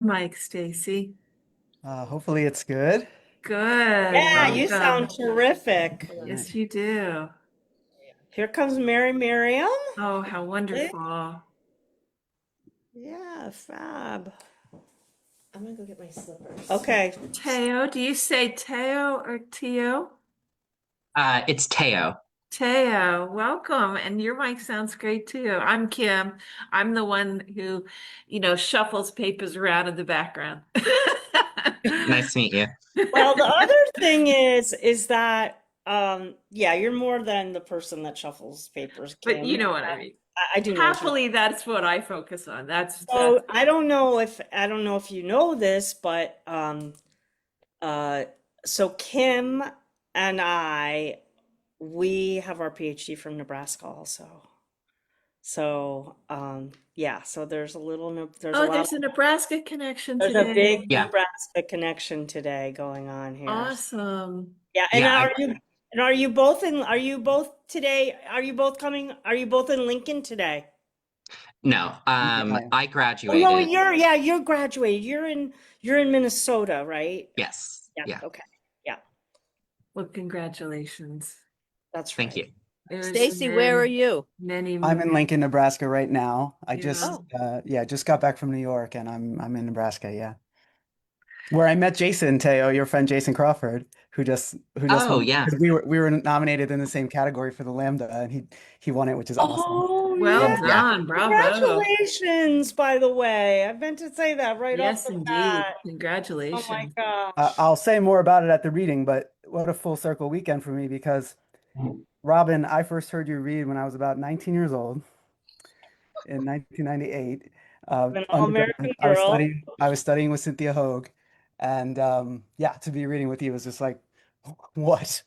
Mike, Stacy. Hopefully it's good. Good. Yeah, you sound Welcome. terrific. All right. Yes, you do. Here comes Mary Miriam. Oh, how wonderful. Yeah, fab. I'm gonna go get my slippers. Okay. Teo, do you say Teo or Teo? It's Teo. Teo, welcome. And your mic sounds great too. I'm Kim. I'm the one who, shuffles papers around in the background. Nice to meet you. Well, the other thing is that yeah, you're more than the person that shuffles papers, But you Kim. know what I mean. I do know what you mean. Happily, that's what I focus on. That's So I don't know if you know this, but uh so Kim and I we have our PhD from Nebraska also. So yeah, so there's a Oh, lot there's a Nebraska connection there's a big today. Yeah, Nebraska connection today going on here. Awesome. Yeah, and yeah. are you both coming? Are you both in Lincoln today? No, Yeah, I am. I Oh no, graduated. you're graduated. You're in Minnesota, right? Yes. Yeah, Yeah. okay. Yeah, Well, congratulations. that's Thank right. you. There's Stacy, where are you? I'm in Lincoln, Nebraska right now. I yeah. just Oh, just got back from New York and I'm in Nebraska, yeah. Where I met Jason Teo, your friend Jason Crawford, who just Oh, won yeah. because we were nominated in the same category for the Lambda and he won it, which is awesome. Oh Well yeah, Yeah. done. Bravo. congratulations, by the way. I meant to say that right off Yes, the indeed. bat. Oh my Congratulations. gosh. I'll say more about it at the reading, but what a full circle weekend for me because Robin, I first heard you read when I was about 19 years old in 1998. An Undergrad, all-American girl. I was studying with Cynthia Hogue, and yeah, to be reading with you was just like, what?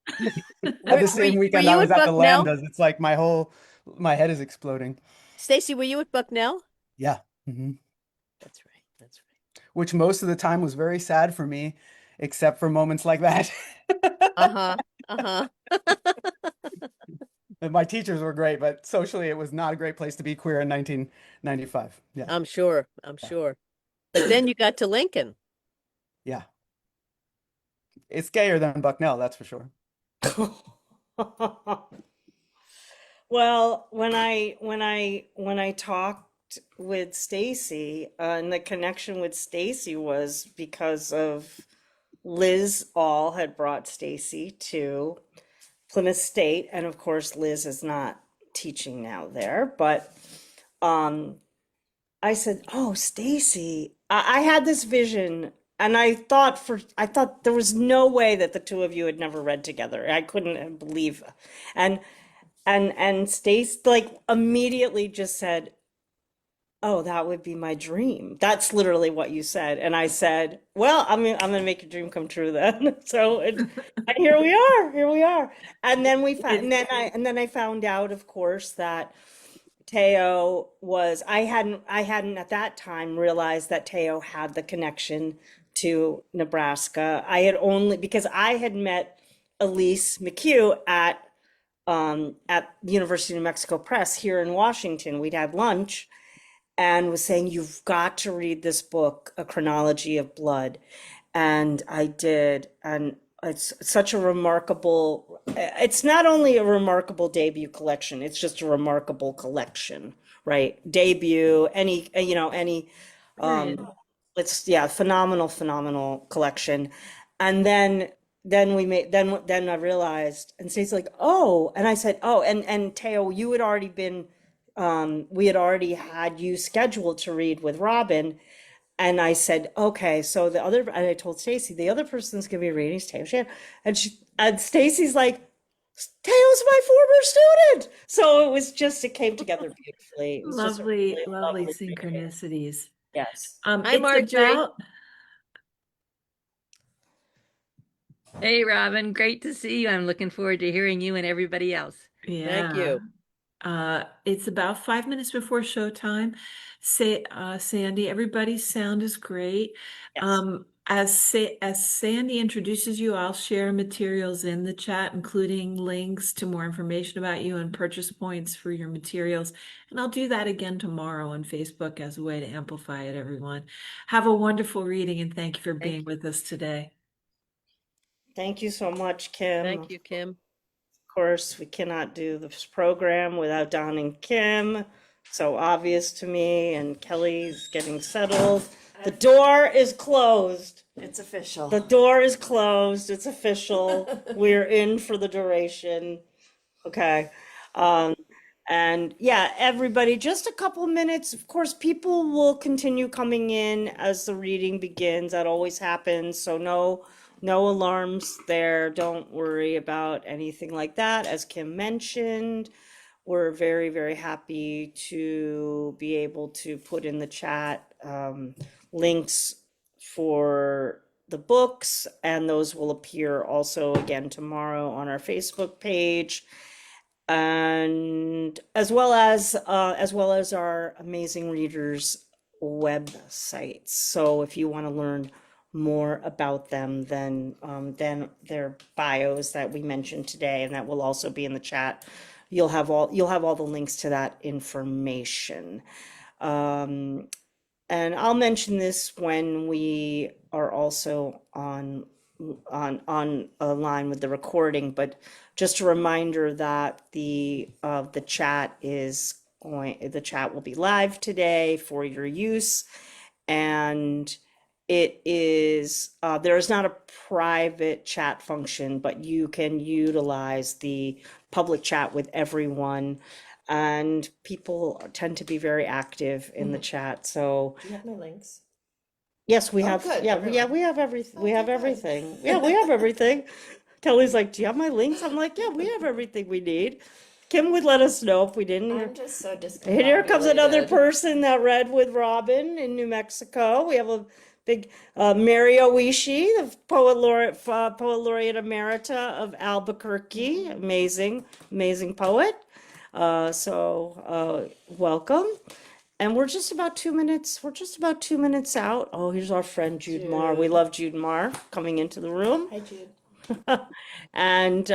At were, the were, same were weekend I you was at at the Bucknell? Lambdas, it's like my head is exploding. Stacy, were you at Bucknell? Yeah. hmm That's right. That's Which most of the time was very sad for me, except for moments like that. right. Uh-huh. Uh-huh. And my teachers were great, but socially it was not a great place to be queer in 1995. Yeah. I'm sure. I'm Yeah. sure. But then you got to Lincoln. Yeah. It's gayer than Bucknell, that's for sure. Well, when I talked with Stacy, and the connection with Stacy was because of Liz All had brought Stacy to Plymouth State, and of course Liz is not teaching now there, but um I said, "Oh, Stacy, I had this vision." And I thought there was no way that the two of you had never read together. I couldn't believe. And Stace like immediately just said, "Oh, that would be my dream." That's literally what you said. And I said, "Well, I'm gonna make your dream come true then." And here we are. Here we are. And then we found, It's and then I found out, of course, that Teo was I hadn't at that time realized that Teo had the connection to Nebraska. I had only because I had met Elise McHugh at the University of New Mexico Press here in Washington. We'd had lunch and was saying, "You've got to read this book, A Chronology of Blood." And I did. And it's such a it's not only a remarkable debut collection, it's just a remarkable collection, right? Debut, any, period. it's, yeah, phenomenal collection. And then I realized, and Stacey's like, "Oh," and I said, "Oh," and Teo, you had already been, we had already had you scheduled to read with Robin, and I said, "Okay, so and I told Stacey, the other person's gonna be reading is Tao Shannon," and Stacey's like, "Tao's my former student," so it came together beautifully. It was just a Lovely, really lovely lovely reading. synchronicities. Yes. Hi, It's Marjorie. about, Hey, Robin, great to see you. I'm looking forward to hearing you and everybody else. Thank yeah. you. It's about 5 minutes before showtime. Say, Sandy, everybody's sound is great. Yes. as Sandy introduces you, I'll share materials in the chat, including links to more information about you and purchase points for your materials. And I'll do that again tomorrow on Facebook as a way to amplify it, everyone. Have a wonderful reading and thank you for being with us today. Thank you so much, Kim. Thank you, Kim. Of course, we cannot do this program without Don and Kim. So obvious to me, and Kelly's getting settled. The door is closed. It's official. The door is closed. It's official. We're in for the duration. Okay. And yeah, everybody, just a couple minutes. Of course, people will continue coming in as the reading begins. That always happens. So no alarms there. Don't worry about anything like that. As Kim mentioned, we're very, very happy to be able to put in the chat links for the books, and those will appear also again tomorrow on our Facebook page, and as well as our amazing readers websites. So if you want to learn more about them, then their bios that we mentioned today, and that will also be in the chat. You'll have all the links to that information. And I'll mention this when we are also on a line with the recording, but just a reminder that the chat will be live today for your use, and it is there is not a private chat function, but you can utilize the public chat with everyone, and people tend to be very active in the chat. So Do you have my links? yes, we Oh, have. good, Yeah, everyone. yeah, we have everything. We Okay, have good. everything. Yeah, we have everything. Kelly's like, "Do you have my links?" I'm like, "Yeah, we have everything we need." Kim would let us know if we didn't. I'm just so And here comes another discombobulated. person that read with Robin in New Mexico. We have a big Mary Oishi, the poet laureate emerita of Albuquerque. Amazing poet. Welcome. And we're just about 2 minutes. We're just about 2 minutes out. Oh, here's our friend Jude Marr. We love Jude Marr coming into the room. Hi, Jude. And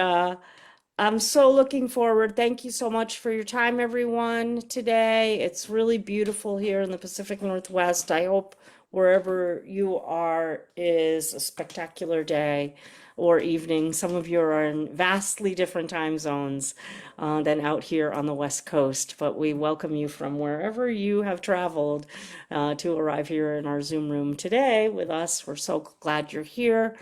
I'm so looking forward. Thank you so much for your time, everyone, today. It's really beautiful here in the Pacific Northwest. I hope wherever you are is a spectacular day or evening. Some of you are in vastly different time zones than out here on the West Coast, but we welcome you from wherever you have traveled to arrive here in our Zoom room today with us. We're so glad you're here.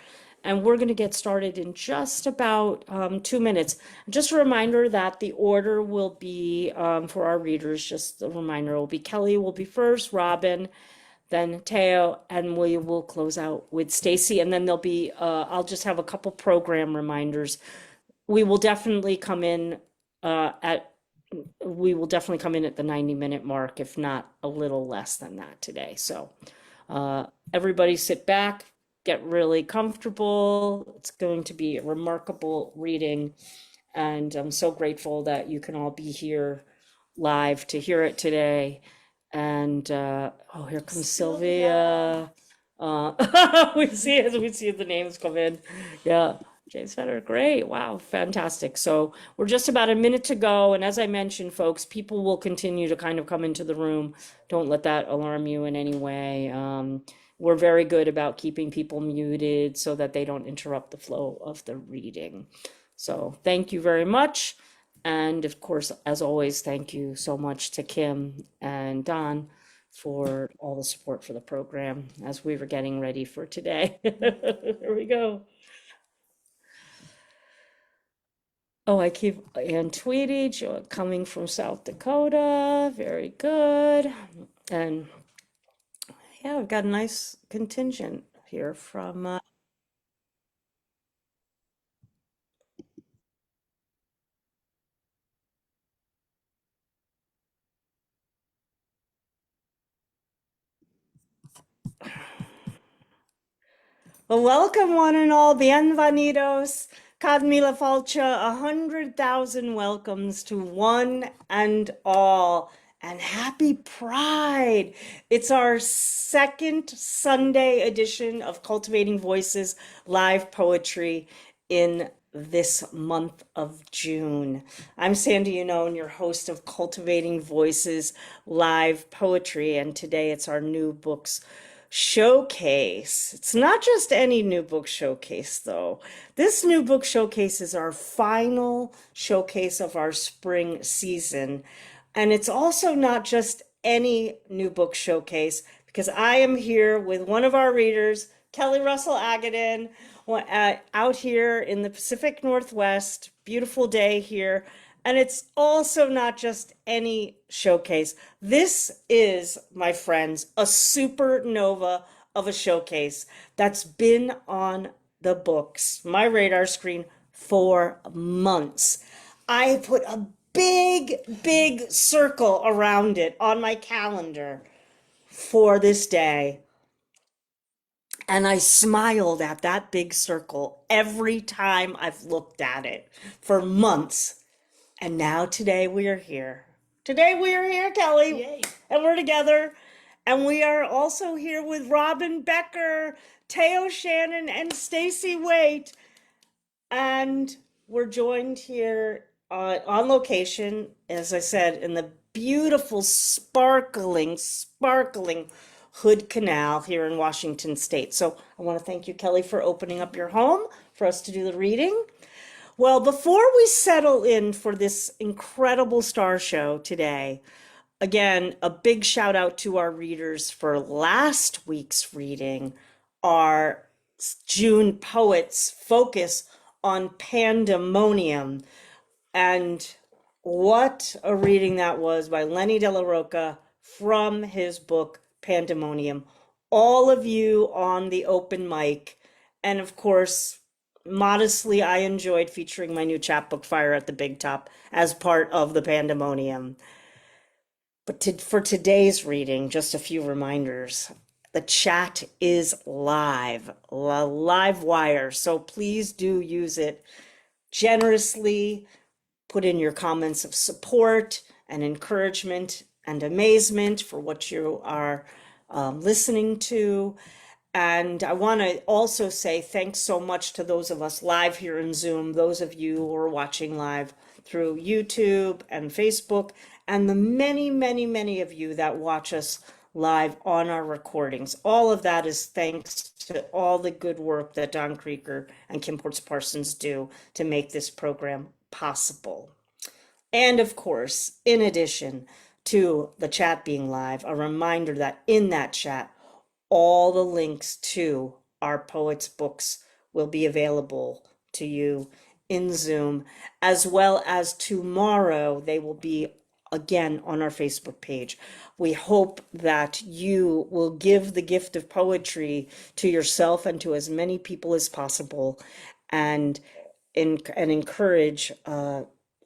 And we're going to get started in just about 2 minutes. Just a reminder that the order will be, for our readers, just a reminder, will be Kelly will be first, Robin, then Tao, and we will close out with Stacey. And then there'll be, I'll just have a couple program reminders. We will definitely come in at the 90-minute mark, if not a little less than that today. So everybody sit back. Get really comfortable. It's going to be a remarkable reading, and I'm so grateful that you can all be here live to hear it today. And oh, here comes Sylvia. We see the names come in. Yeah, James Fetter, great. Wow, fantastic. So we're just about a minute to go, and as I mentioned, folks, people will continue to kind of come into the room. Don't let that alarm you in any way. We're very good about keeping people muted so that they don't interrupt the flow of the reading. So thank you very much. And of course, as always, thank you so much to Kim and Don for all the support for the program as we were getting ready for today. There we go. Oh, and Tweety coming from South Dakota. Very good. And yeah, we've got a nice contingent here from well, welcome one and all, bienvenidos, Cadmila Falcha, 100,000 welcomes to one and all. and happy Pride. It's our second Sunday edition of Cultivating Voices live poetry in this month of June. I'm Sandy Yannone, your host of Cultivating Voices live poetry, and today it's our new books showcase. It's not just any new book showcase, though. This new book showcase is our final showcase of our spring season. And it's also not just any new book showcase, because I am here with one of our readers, Kelly Russell Agodon, out here in the Pacific Northwest. Beautiful day here. And it's also not just any showcase. This is, my friends, a supernova of a showcase that's been on the books, my radar screen, for months. I put a big circle around it on my calendar for this day. And I smiled at that big circle every time I've looked at it for months. And now today we are here. Today we are here, Kelly. Yay. And we're together. And we are also here with Robin Becker, Tao Shannon, and Stacey Waite. And we're joined here on location, as I said, in the beautiful, sparkling Hood Canal here in Washington State. So I want to thank you, Kelly, for opening up your home for us to do the reading. Well, before we settle in for this incredible star show today, again, a big shout out to our readers for last week's reading, our June Poets focus on pandemonium. And what a reading that was by Lenny De La Roca from his book Pandemonium. All of you on the open mic, and of course, modestly, I enjoyed featuring my new chapbook, Fire at the Big Top, as part of the Pandemonium. But for today's reading, just a few reminders. The chat is live, a live wire, so please do use it generously. Put in your comments of support and encouragement and amazement for what you are listening to. And I want to also say thanks so much to those of us live here in Zoom, those of you who are watching live through YouTube and Facebook, and the many of you that watch us live on our recordings. All of that is thanks to all the good work that Don Krieger and Kim Ports-Parsons do to make this program possible. And of course, in addition to the chat being live, a reminder that in that chat, all the links to our poets' books will be available to you in Zoom, as well as tomorrow they will be again on our Facebook page. We hope that you will give the gift of poetry to yourself and to as many people as possible, and encourage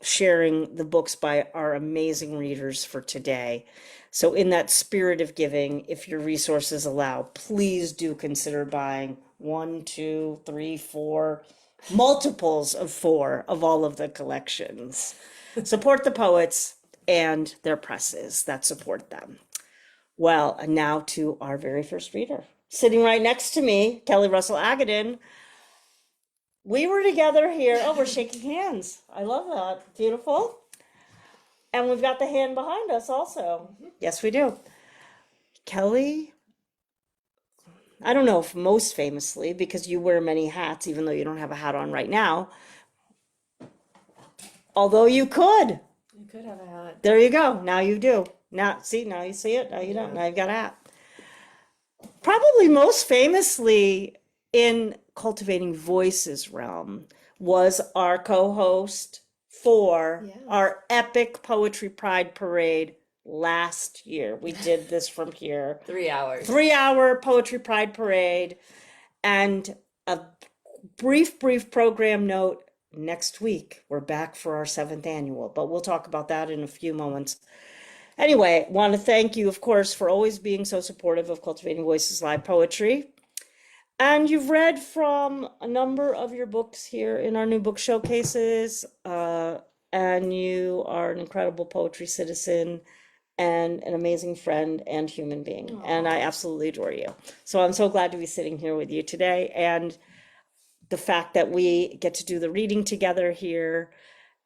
sharing the books by our amazing readers for today. So in that spirit of giving, if your resources allow, please do consider buying 1, 2, 3, 4, multiples of 4 of all of the collections. Support the poets and their presses that support them. Well, and now to our very first reader. Sitting right next to me, Kelly Russell Agodon. We were together here. Oh, we're shaking hands. I love that. Beautiful. And we've got the hand behind us also. Yes, we do. Kelly, I don't know if most famously, because you wear many hats, even though you don't have a hat on right now. Although you could. You could have a hat. There you go. Now you do. Now, see, now you see it. Now you don't. Now you've got a hat. Probably most famously in Cultivating Voices realm was our co-host for our epic Poetry Pride Parade last year. We did this from here. 3 hours. 3-hour Poetry Pride Parade. And a brief program note, next week we're back for our 7th annual, but we'll talk about that in a few moments. Anyway, want to thank you, of course, for always being so supportive of Cultivating Voices live poetry. And you've read from a number of your books here in our new book showcases, and you are an incredible poetry citizen, and an amazing friend and human being. And I absolutely adore you. So I'm so glad to be sitting here with you today. And the fact that we get to do the reading together here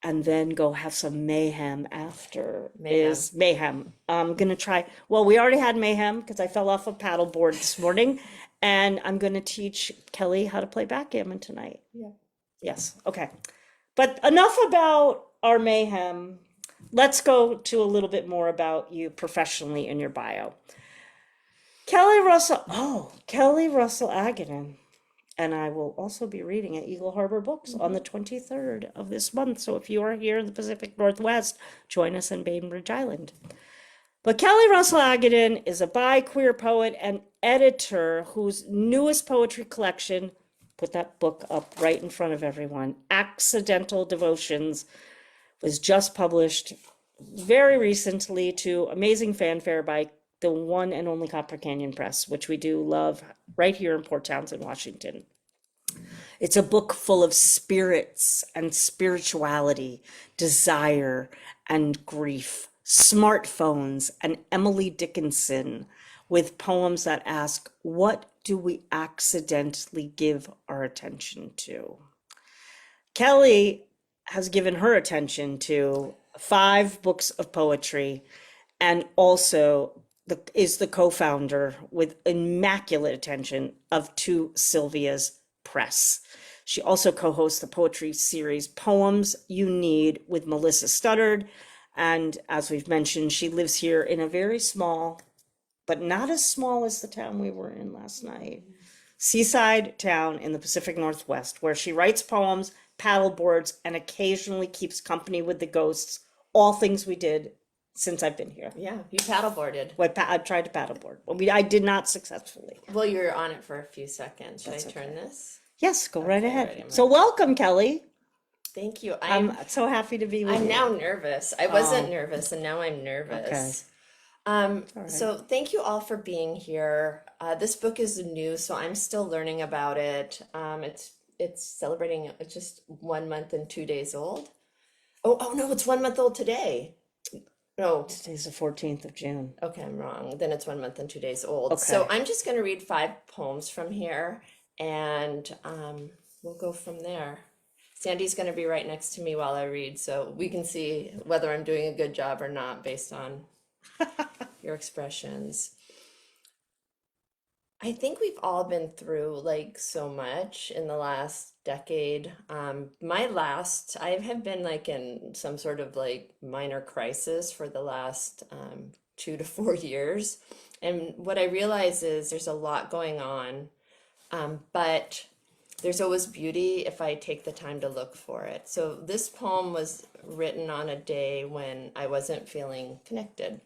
and then go have some mayhem after is mayhem. I'm gonna try, well, we already had mayhem because I fell off a paddleboard this morning, and I'm gonna teach Kelly how to play backgammon tonight. Yeah. Yes, okay. But enough about our mayhem. Let's go to a little bit more about you professionally in your bio. Kelly Russell Agodon. And I will also be reading at Eagle Harbor Books on the 23rd of this month. So if you are here in the Pacific Northwest, join us in Bainbridge Island. But Kelly Russell Agodon is a bi-queer poet and editor whose newest poetry collection, put that book up right in front of everyone, Accidental Devotions, was just published very recently to amazing fanfare by the one and only Copper Canyon Press, which we do love right here in Port Townsend, Washington. It's a book full of spirits and spirituality, desire and grief, smartphones and Emily Dickinson, with poems that ask, what do we accidentally give our attention to? Kelly has given her attention to 5 books of poetry, and also is the co-founder with immaculate attention of Two Sylvia's Press. She also co-hosts the poetry series Poems You Need with Melissa Studdard. And as we've mentioned, she lives here in a very small, but not as small as the town we were in last night, seaside town in the Pacific Northwest, where she writes poems, paddleboards, and occasionally keeps company with the ghosts, all things we did since I've been here. Yeah, you paddleboarded. I've tried to paddleboard. I did not successfully. Well, you were on it for a few seconds. Should That's I turn okay. this? Yes, go right Okay, ahead. ready, So welcome, Kelly. Thank you. I'm so happy to be with I'm you. now nervous. I wasn't Oh. nervous, and now I'm nervous. right. So thank you all for being here. This book is new, so I'm still learning about it. It's celebrating. It's just 1 month and 2 days old. Oh no, it's 1 month old today. No, Today's the 14th of June. okay, I'm wrong. Then it's 1 month and 2 days old. So Okay. I'm just going to read 5 poems from here, and we'll go from there. Sandy's going to be right next to me while I read, so we can see whether I'm doing a good job or not based on your expressions. I think we've all been through like so much in the last decade. I have been like in some sort of like minor crisis for the last 2 to 4 years. And what I realize is there's a lot going on, but there's always beauty if I take the time to look for it. So this poem was written on a day when I wasn't feeling connected.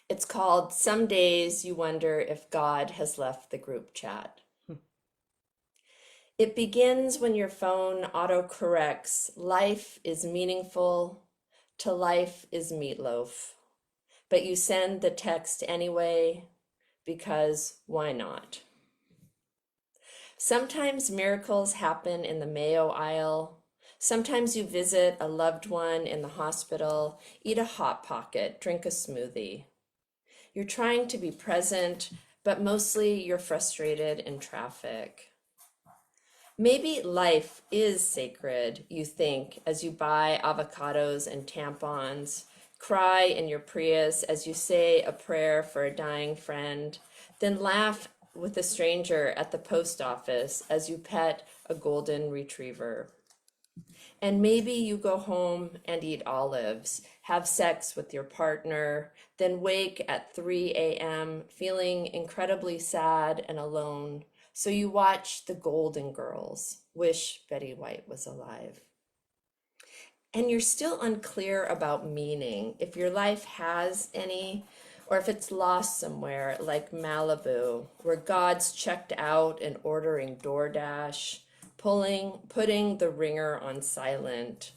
It's called Some Days You Wonder If God Has Left the Group Chat. It begins when your phone autocorrects, life is meaningful to life is meatloaf. But you send the text anyway because why not? Sometimes miracles happen in the Mayo aisle. Sometimes you visit a loved one in the hospital, eat a Hot Pocket, drink a smoothie. You're trying to be present, but mostly you're frustrated in traffic. Maybe life is sacred, you think, as you buy avocados and tampons, cry in your Prius as you say a prayer for a dying friend, then laugh with a stranger at the post office as you pet a golden retriever. And maybe you go home and eat olives, have sex with your partner, then wake at 3 a.m. feeling incredibly sad and alone. So you watch The Golden Girls, wish Betty White was alive. And you're still unclear about meaning, if your life has any, or if it's lost somewhere like Malibu, where God's checked out and ordering DoorDash, putting the ringer on silent.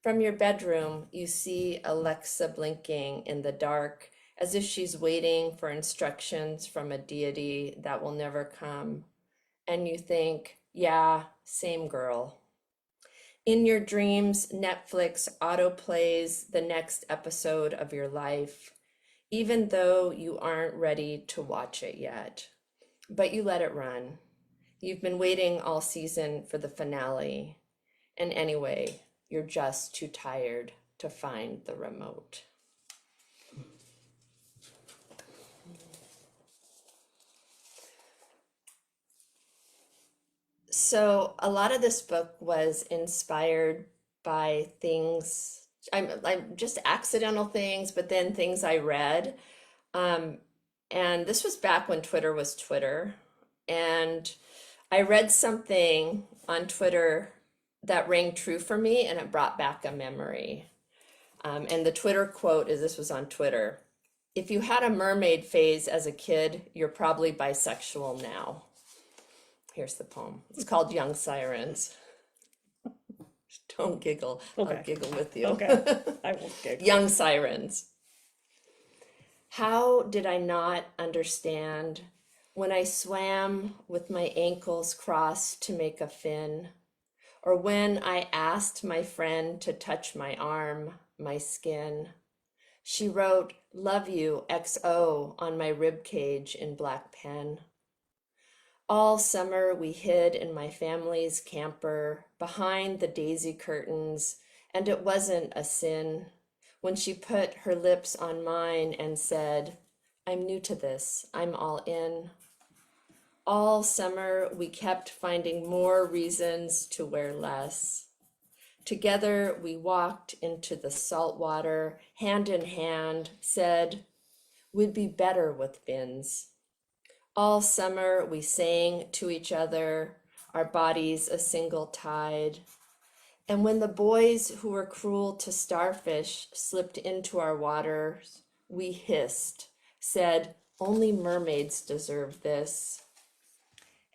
From your bedroom, you see Alexa blinking in the dark as if she's waiting for instructions from a deity that will never come. And you think, yeah, same girl. In your dreams, Netflix autoplays the next episode of your life, even though you aren't ready to watch it yet. But you let it run. You've been waiting all season for the finale. And anyway, you're just too tired to find the remote. So a lot of this book was inspired by things, I'm just accidental things, but then things I read. And this was back when Twitter was Twitter. And I read something on Twitter that rang true for me, and it brought back a memory. And the Twitter quote is, this was on Twitter: "If you had a mermaid phase as a kid, you're probably bisexual now." Here's the poem. It's called Young Sirens. Don't giggle. Okay. I'll giggle with you. Okay. I will giggle. Young Sirens. How did I not understand when I swam with my ankles crossed to make a fin? Or when I asked my friend to touch my arm, my skin? She wrote, "Love you, XO," on my rib cage in black pen. All summer we hid in my family's camper behind the daisy curtains, and it wasn't a sin when she put her lips on mine and said, "I'm new to this, I'm all in." All summer we kept finding more reasons to wear less. Together we walked into the salt water, hand in hand, said, "We'd be better with bins." All summer we sang to each other, our bodies a single tide. And when the boys who were cruel to starfish slipped into our waters, we hissed, said, "Only mermaids deserve this."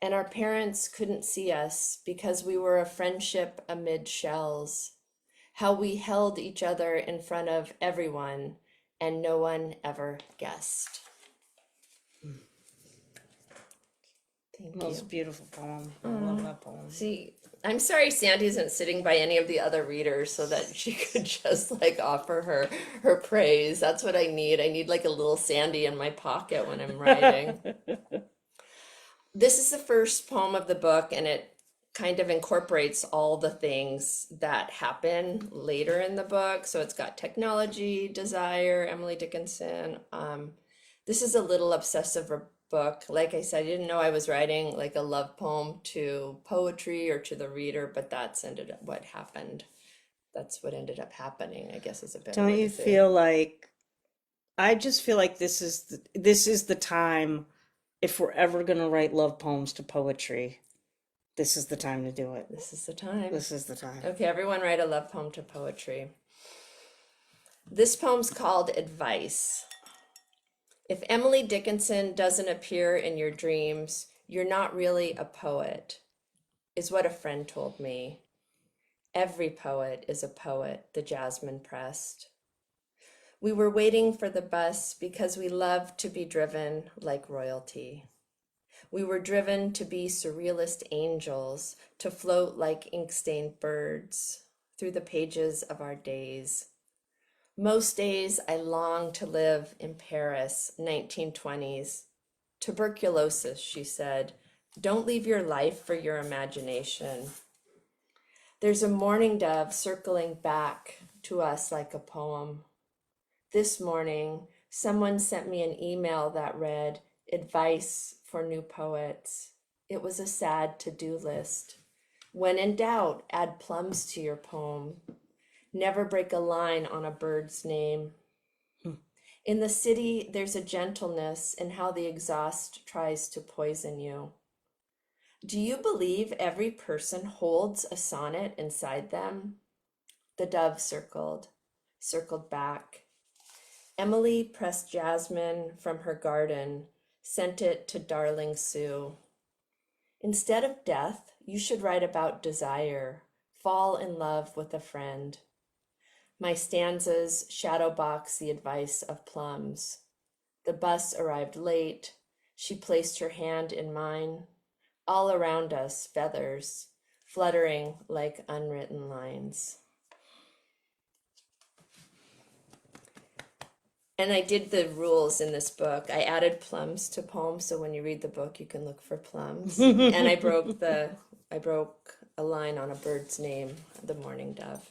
And our parents couldn't see us because we were a friendship amid shells. How we held each other in front of everyone, and no one ever guessed. Thank Most you. beautiful poem. I love that poem. See, I'm sorry Sandy isn't sitting by any of the other readers so that she could just like offer her praise. That's what I need. I need like a little Sandy in my pocket when I'm writing. This is the first poem of the book, and it kind of incorporates all the things that happen later in the book. So it's got technology, desire, Emily Dickinson. This is a little obsessive book. Like I said, I didn't know I was writing like a love poem to poetry or to the reader, but that's ended up what happened. That's what ended up happening, I guess, is a better Don't way you to say it. feel like, I just feel like this is the time, if we're ever going to write love poems to poetry, this is the time to do it. This is the time. This is the time. Okay, everyone write a love poem to poetry. This poem's called Advice. If Emily Dickinson doesn't appear in your dreams, you're not really a poet, is what a friend told me. Every poet is a poet, the Jasmine pressed. We were waiting for the bus because we love to be driven like royalty. We were driven to be surrealist angels, to float like ink-stained birds through the pages of our days. Most days I long to live in Paris, 1920s. Tuberculosis, she said. Don't leave your life for your imagination. There's a mourning dove circling back to us like a poem. This morning, someone sent me an email that read, "Advice for new poets." It was a sad to-do list. When in doubt, add plums to your poem. Never break a line on a bird's name. In the city, there's a gentleness in how the exhaust tries to poison you. Do you believe every person holds a sonnet inside them? The dove circled back. Emily pressed jasmine from her garden, sent it to darling Sue. Instead of death, you should write about desire, fall in love with a friend. My stanzas shadowbox the advice of plums. The bus arrived late. She placed her hand in mine. All around us, feathers. fluttering like unwritten lines. And I did the rules in this book. I added plums to poems, so when you read the book, you can look for plums. And I broke a line on a bird's name, the mourning dove.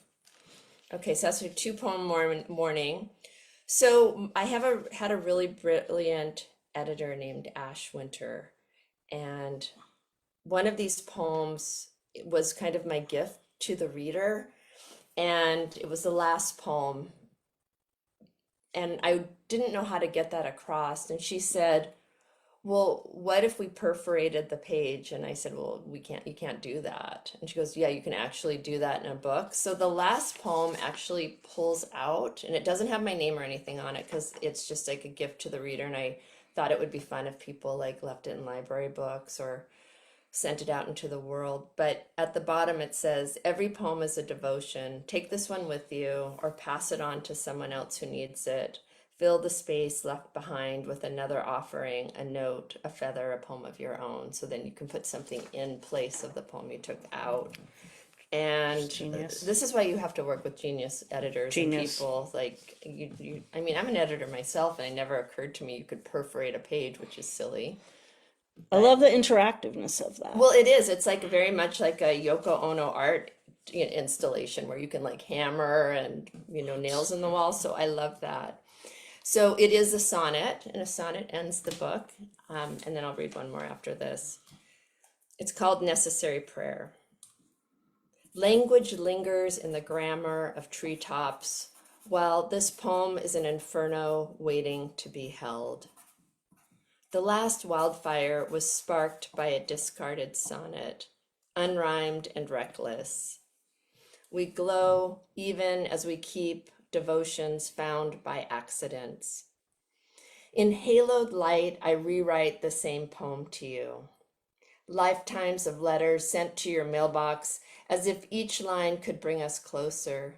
Okay, so that's a 2-poem morning. So I had a really brilliant editor named Ash Winter, and one of these poems was kind of my gift to the reader, and it was the last poem. And I didn't know how to get that across. And she said, well, what if we perforated the page? And I said, well, you can't do that. And she goes, yeah, you can actually do that in a book. So the last poem actually pulls out, and it doesn't have my name or anything on it because it's just like a gift to the reader. And I thought it would be fun if people like left it in library books or sent it out into the world. But at the bottom it says, every poem is a devotion. Take this one with you or pass it on to someone else who needs it. Fill the space left behind with another offering, a note, a feather, a poem of your own. So then you can put something in place of the poem you took out. And Genius. this is why you have to work with genius editors Genius. and people like you. I mean, I'm an editor myself, and it never occurred to me you could perforate a page, which is silly. I love the interactiveness of that. Well, it is. It's like very much like a Yoko Ono art installation where you can like hammer and, nails in the wall. So I love that. So it is a sonnet, and a sonnet ends the book. And then I'll read one more after this. It's called Necessary Prayer. Language lingers in the grammar of treetops, while this poem is an inferno waiting to be held. The last wildfire was sparked by a discarded sonnet, unrhymed and reckless. We glow even as we keep devotions found by accidents. In haloed light, I rewrite the same poem to you. Lifetimes of letters sent to your mailbox as if each line could bring us closer.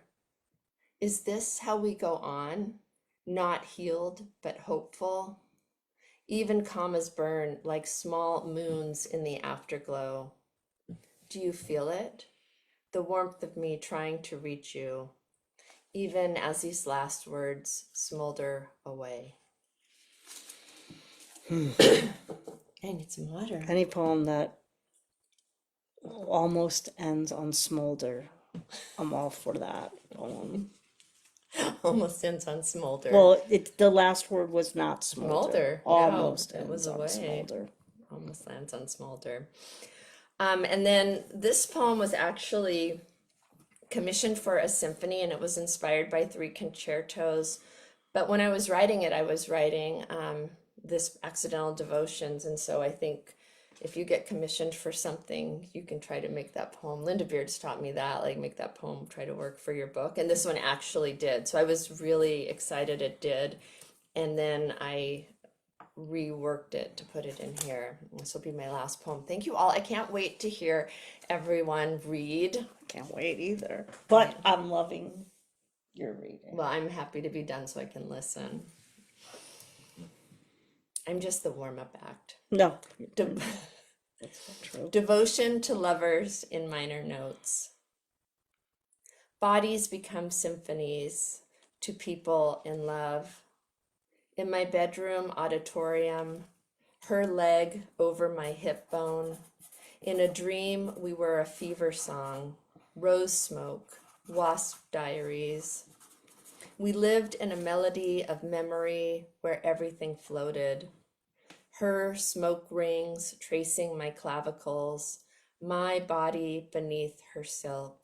Is this how we go on? Not healed, but hopeful? Even commas burn like small moons in the afterglow. Do you feel it? The warmth of me trying to reach you, even as these last words smolder away. I need some water. Any poem that almost ends on smolder, I'm all for that poem. Almost ends on smolder. Well, the last word was not smolder. Smolder. No, Almost it ends was on away. smolder. Almost lands on smolder. And then this poem was actually commissioned for a symphony, and it was inspired by 3 concertos. But when I was writing it, I was writing this accidental devotions. And so I think if you get commissioned for something, you can try to make that poem. Linda Beard's taught me that, like make that poem try to work for your book. And this one actually did. So I was really excited it did. And then I reworked it to put it in here. This will be my last poem. Thank you all. I can't wait to hear everyone read. Can't wait either. But I'm loving your reading. Well, I'm happy to be done so I can listen. I'm just the warm-up act. No, De- that's not true. Devotion to lovers in minor notes. Bodies become symphonies to people in love. In my bedroom auditorium, her leg over my hip bone. In a dream, we were a fever song, rose smoke, wasp diaries. We lived in a melody of memory where everything floated. Her smoke rings tracing my clavicles, my body beneath her silk.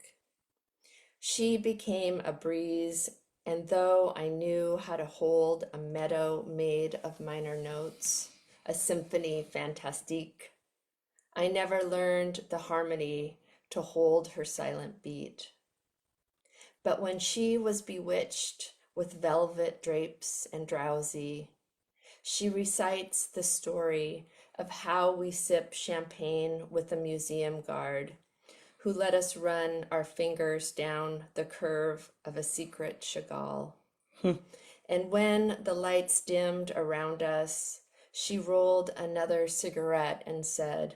She became a breeze, and though I knew how to hold a meadow made of minor notes, a symphony fantastique, I never learned the harmony to hold her silent beat. But when she was bewitched with velvet drapes and drowsy, she recites the story of how we sip champagne with a museum guard who let us run our fingers down the curve of a secret Chagall. And when the lights dimmed around us, she rolled another cigarette and said,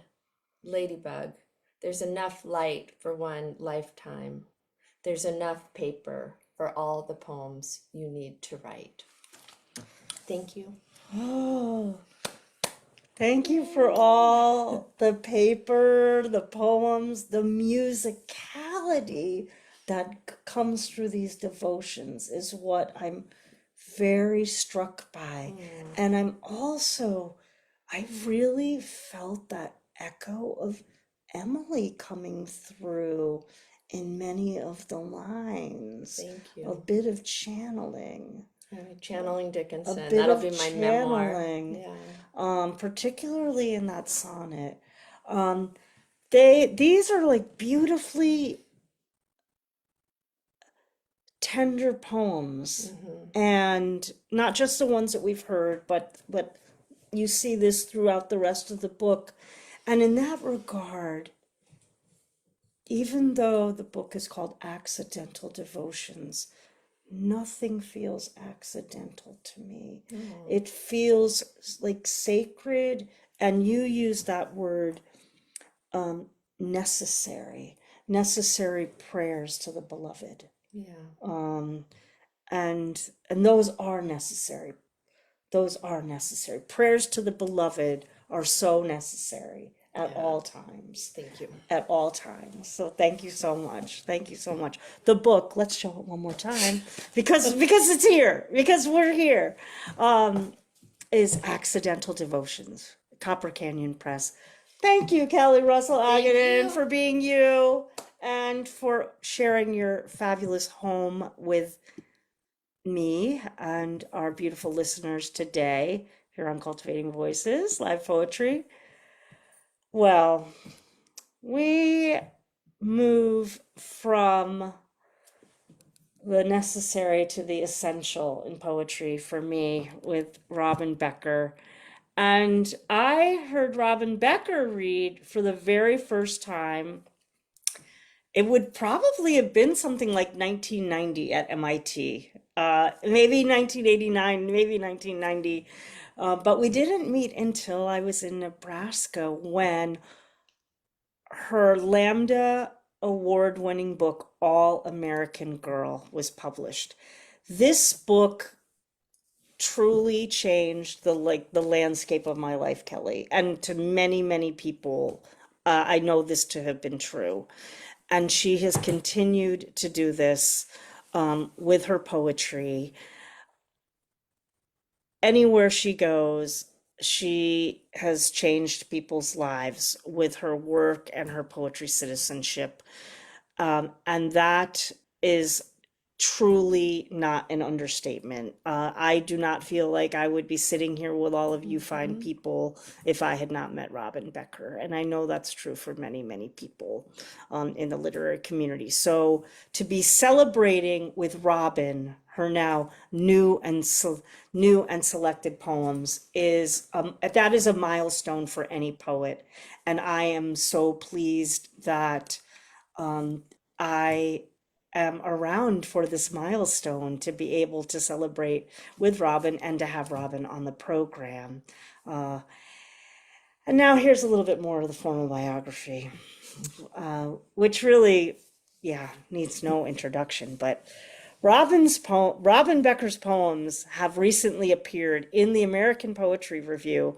"Ladybug, There's enough light for one lifetime. There's enough paper for all the poems you need to write. Thank you. Oh, thank you for all the paper, the poems, the musicality that comes through these devotions is what I'm very struck by. And I really felt that echo of Emily coming through in many of the lines. Thank A you. bit of channeling. Channeling A Dickinson. bit That'll of be my memoir. channeling. Yeah. Particularly in that sonnet. These are like beautifully tender poems, and not just the ones that we've heard, but you see this throughout the rest of the book. And in that regard, even though the book is called Accidental Devotions, nothing feels accidental to me. It feels like sacred, and you use that word, necessary prayers to the beloved. Yeah. And those are necessary. Those are necessary. Prayers to the beloved are so necessary at all times. Thank you. At all times. So thank you so much. Thank you so much. The book, let's show it one more time because it's here, because we're here, is Accidental Devotions, Copper Canyon Press. Thank you, Kelly Russell Agodon, for being you and for sharing your fabulous home with me and our beautiful listeners today here on Cultivating Voices, live poetry. Well, we move from the necessary to the essential in poetry for me with Robin Becker. And I heard Robin Becker read for the very first time. It would probably have been something like 1990 at MIT, maybe 1989, maybe 1990. But we didn't meet until I was in Nebraska when her Lambda award-winning book, All American Girl, was published. This book truly changed the landscape of my life, Kelly, and to many, many people, I know this to have been true. And she has continued to do this with her poetry. Anywhere she goes, she has changed people's lives with her work and her poetry citizenship. And that is truly not an understatement. I do not feel like I would be sitting here with all of you fine people if I had not met Robin Becker. And I know that's true for many, many people in the literary community. So to be celebrating with Robin, her now new and selected poems is that is a milestone for any poet. And I am so pleased that I am around for this milestone to be able to celebrate with Robin and to have Robin on the program. And now here's a little bit more of the formal biography, which really, needs no introduction. But Robin Becker's poems have recently appeared in the American Poetry Review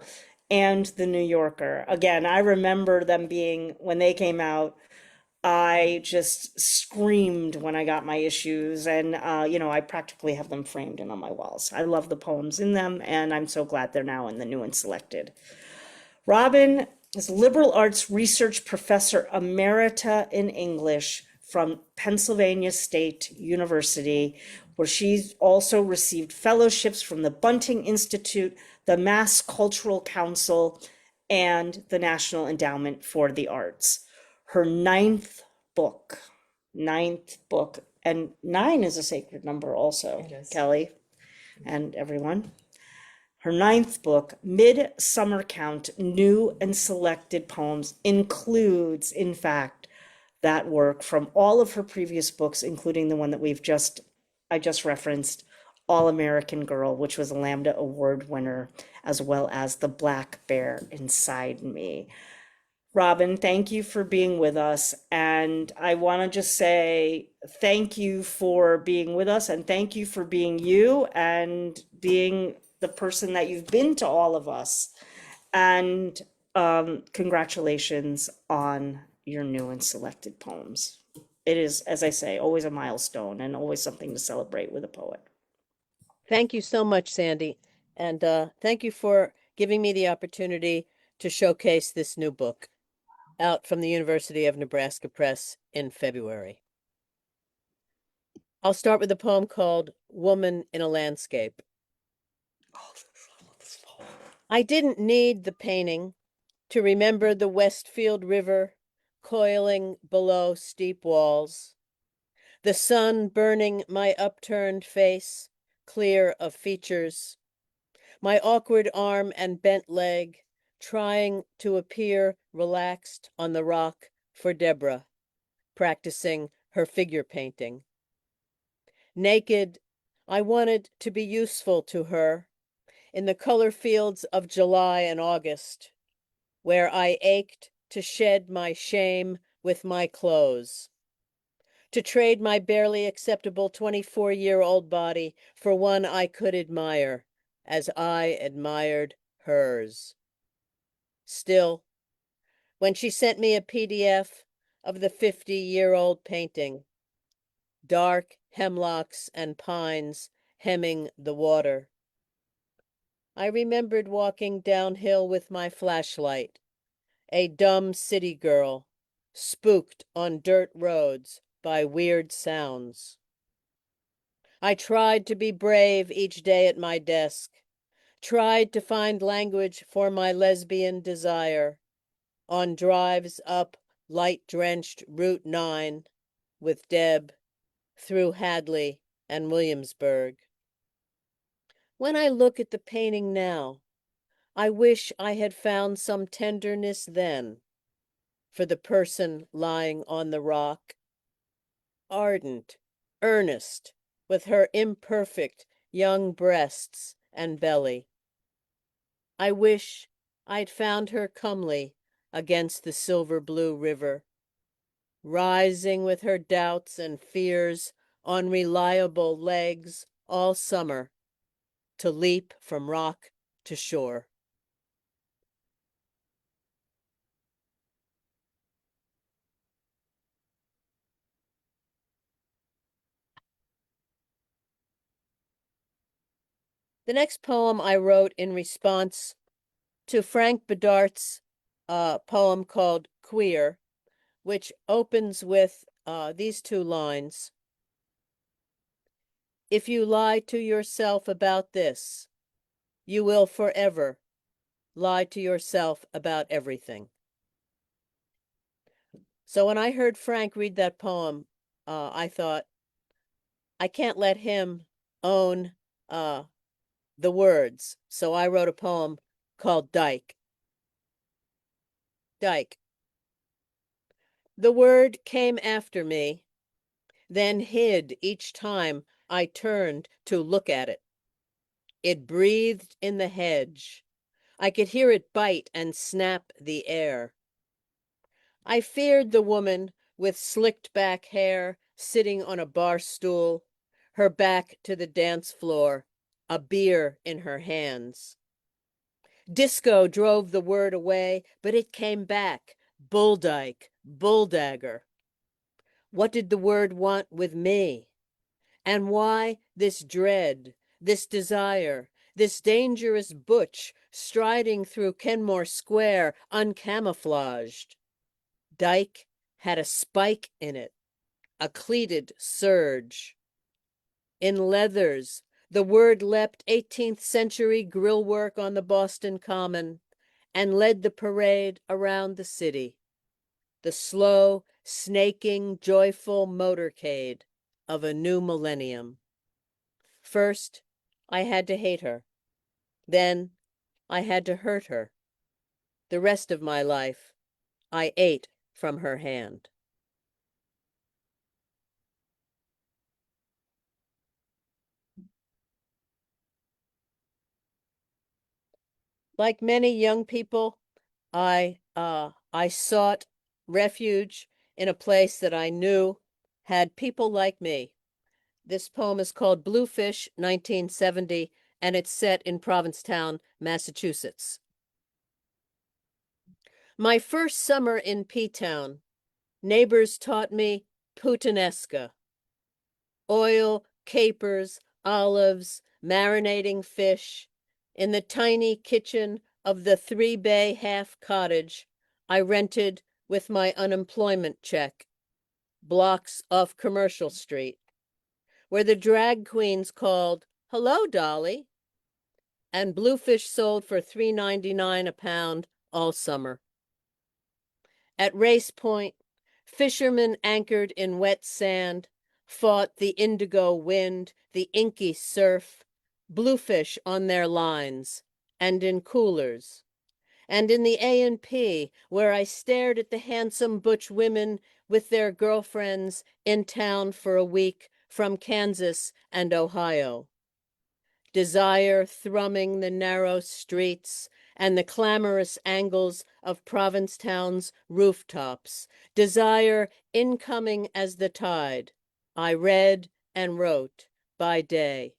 and the New Yorker. Again, I remember them being, when they came out, I just screamed when I got my issues, and I practically have them framed and on my walls. I love the poems in them, and I'm so glad they're now in the new and selected. Robin is liberal arts research professor emerita in English from Pennsylvania State University, where she's also received fellowships from the Bunting Institute, the Mass Cultural Council, and the National Endowment for the Arts. Her ninth book, and 9 is a sacred number also, Kelly and everyone. Her ninth book, Midsummer Count, New and Selected Poems, includes, in fact, that work from all of her previous books, including the one that I just referenced, All American Girl, which was a Lambda Award winner, as well as The Black Bear Inside Me. Robin, thank you for being with us. And I want to just say thank you for being with us and thank you for being you and being the person that you've been to all of us. And congratulations on your new and selected poems. It is, as I say, always a milestone and always something to celebrate with a poet. Thank you so much, Sandy. And thank you for giving me the opportunity to showcase this new book out from the University of Nebraska Press in February. I'll start with a poem called Woman in a Landscape. I didn't need the painting to remember the Westfield River coiling below steep walls, the sun burning my upturned face, clear of features, my awkward arm and bent leg, trying to appear relaxed on the rock for Deborah, practicing her figure painting. Naked, I wanted to be useful to her in the color fields of July and August, where I ached to shed my shame with my clothes, to trade my barely acceptable 24-year-old body for one I could admire as I admired hers. Still, when she sent me a PDF of the 50-year-old painting, dark hemlocks and pines hemming the water, I remembered walking downhill with my flashlight, a dumb city girl, spooked on dirt roads by weird sounds. I tried to be brave each day at my desk, tried to find language for my lesbian desire on drives up light-drenched Route 9 with Deb through Hadley and Williamsburg. When I look at the painting now, I wish I had found some tenderness then for the person lying on the rock, ardent, earnest, with her imperfect young breasts and belly. I wish I'd found her comely against the silver blue river, rising with her doubts and fears on reliable legs all summer to leap from rock to shore. The next poem I wrote in response to Frank Bedart's poem called Queer, which opens with these two lines. If you lie to yourself about this, you will forever lie to yourself about everything. So when I heard Frank read that poem, I thought, I can't let him own the words. So I wrote a poem called Dyke. Dyke. The word came after me, then hid each time I turned to look at it. It breathed in the hedge. I could hear it bite and snap the air. I feared the woman with slicked back hair sitting on a bar stool, her back to the dance floor, a beer in her hands. Disco drove the word away, but it came back. Bulldyke, bulldagger. What did the word want with me? And why this dread, this desire, this dangerous butch striding through Kenmore Square uncamouflaged? Dyke had a spike in it, a cleated surge. In leathers, the word leapt 18th century grillwork on the Boston Common and led the parade around the city, the slow, snaking, joyful motorcade of a new millennium. First, I had to hate her. Then, I had to hurt her. The rest of my life, I ate from her hand. Like many young people, I I sought refuge in a place that I knew had people like me. This poem is called Bluefish, 1970, and it's set in Provincetown, Massachusetts. My first summer in P-Town, neighbors taught me puttanesca. Oil, capers, olives, marinating fish. In the tiny kitchen of the 3-bay half cottage I rented with my unemployment check, blocks off Commercial Street, where the drag queens called, "Hello, Dolly," and bluefish sold for $3.99 a pound all summer. At Race Point, fishermen anchored in wet sand fought the indigo wind, the inky surf, bluefish on their lines, and in coolers. And in the A&P, where I stared at the handsome butch women with their girlfriends in town for a week from Kansas and Ohio. Desire thrumming the narrow streets and the clamorous angles of Provincetown's rooftops. Desire incoming as the tide. I read and wrote by day,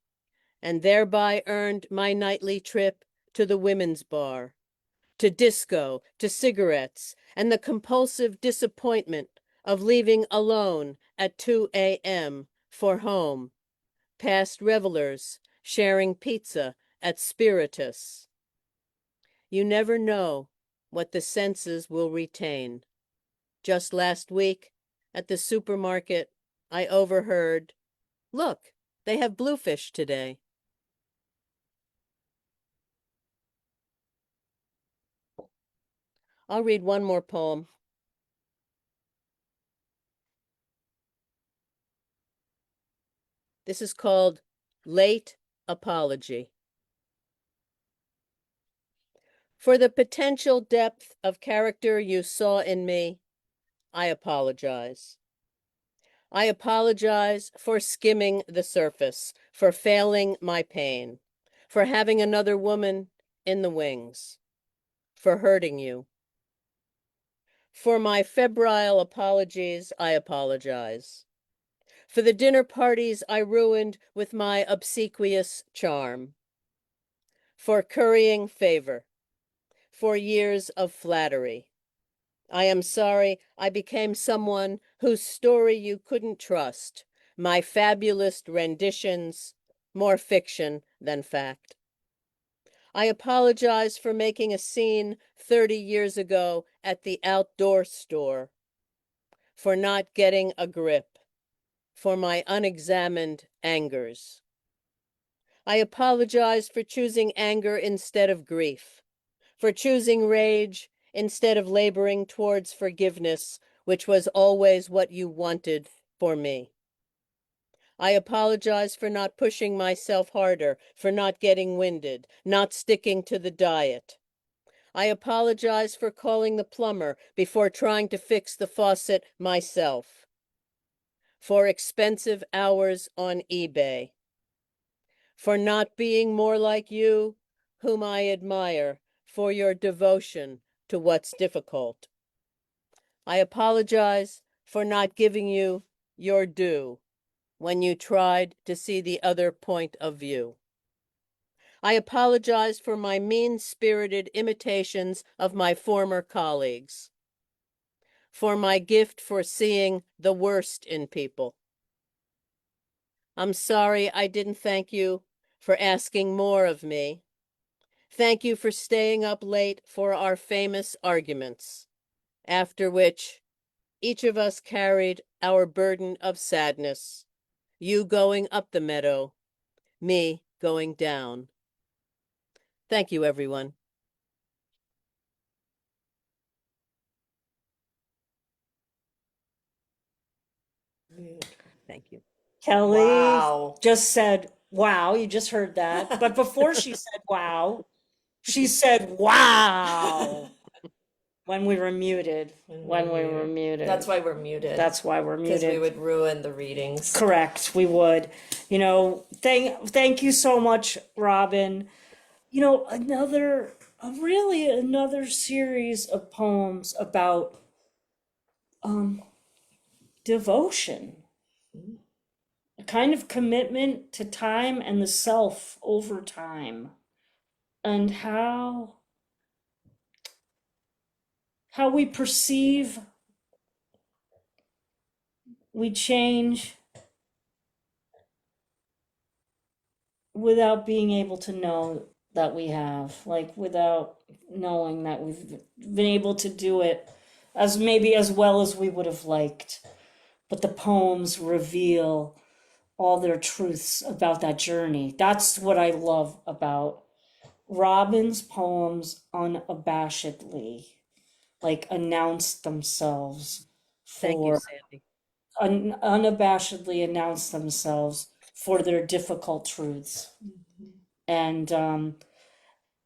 and thereby earned my nightly trip to the women's bar, to disco, to cigarettes, and the compulsive disappointment of leaving alone at 2 a.m. for home, past revelers sharing pizza at Spiritus. You never know what the senses will retain. Just last week, at the supermarket, I overheard, "Look, they have bluefish today." I'll read one more poem. This is called Late Apology. For the potential depth of character you saw in me, I apologize. I apologize for skimming the surface, for failing my pain, for having another woman in the wings, for hurting you. For my febrile apologies, I apologize. For the dinner parties I ruined with my obsequious charm. For currying favor. For years of flattery. I am sorry I became someone whose story you couldn't trust. My fabulous renditions, more fiction than fact. I apologize for making a scene 30 years ago at the outdoor store, for not getting a grip, for my unexamined angers. I apologize for choosing anger instead of grief, for choosing rage instead of laboring towards forgiveness, which was always what you wanted for me. I apologize for not pushing myself harder, for not getting winded, not sticking to the diet. I apologize for calling the plumber before trying to fix the faucet myself, for expensive hours on eBay, for not being more like you, whom I admire, for your devotion to what's difficult. I apologize for not giving you your due when you tried to see the other point of view. I apologize for my mean-spirited imitations of my former colleagues, for my gift for seeing the worst in people. I'm sorry I didn't thank you for asking more of me. Thank you for staying up late for our famous arguments, after which each of us carried our burden of sadness, you going up the meadow, me going down. Thank you, everyone. Thank you. Kelly Wow. just said, wow, you just heard that. But before she said wow, she said, wow, when we were muted. When we were muted. That's why we're muted. That's why we're Because we muted. would ruin the readings. Correct, we would. You know, thank you so much, Robin. You know, really another series of poems about devotion, a kind of commitment to time and the self over time, and how we perceive, we change without being able to know that we have, like without knowing that we've been able to do it as maybe as well as we would have liked. But the poems reveal all their truths about that journey. That's what I love about Robin's poems unabashedly, like announce themselves Thank you, for Sandy. unabashedly announce themselves for their difficult truths. And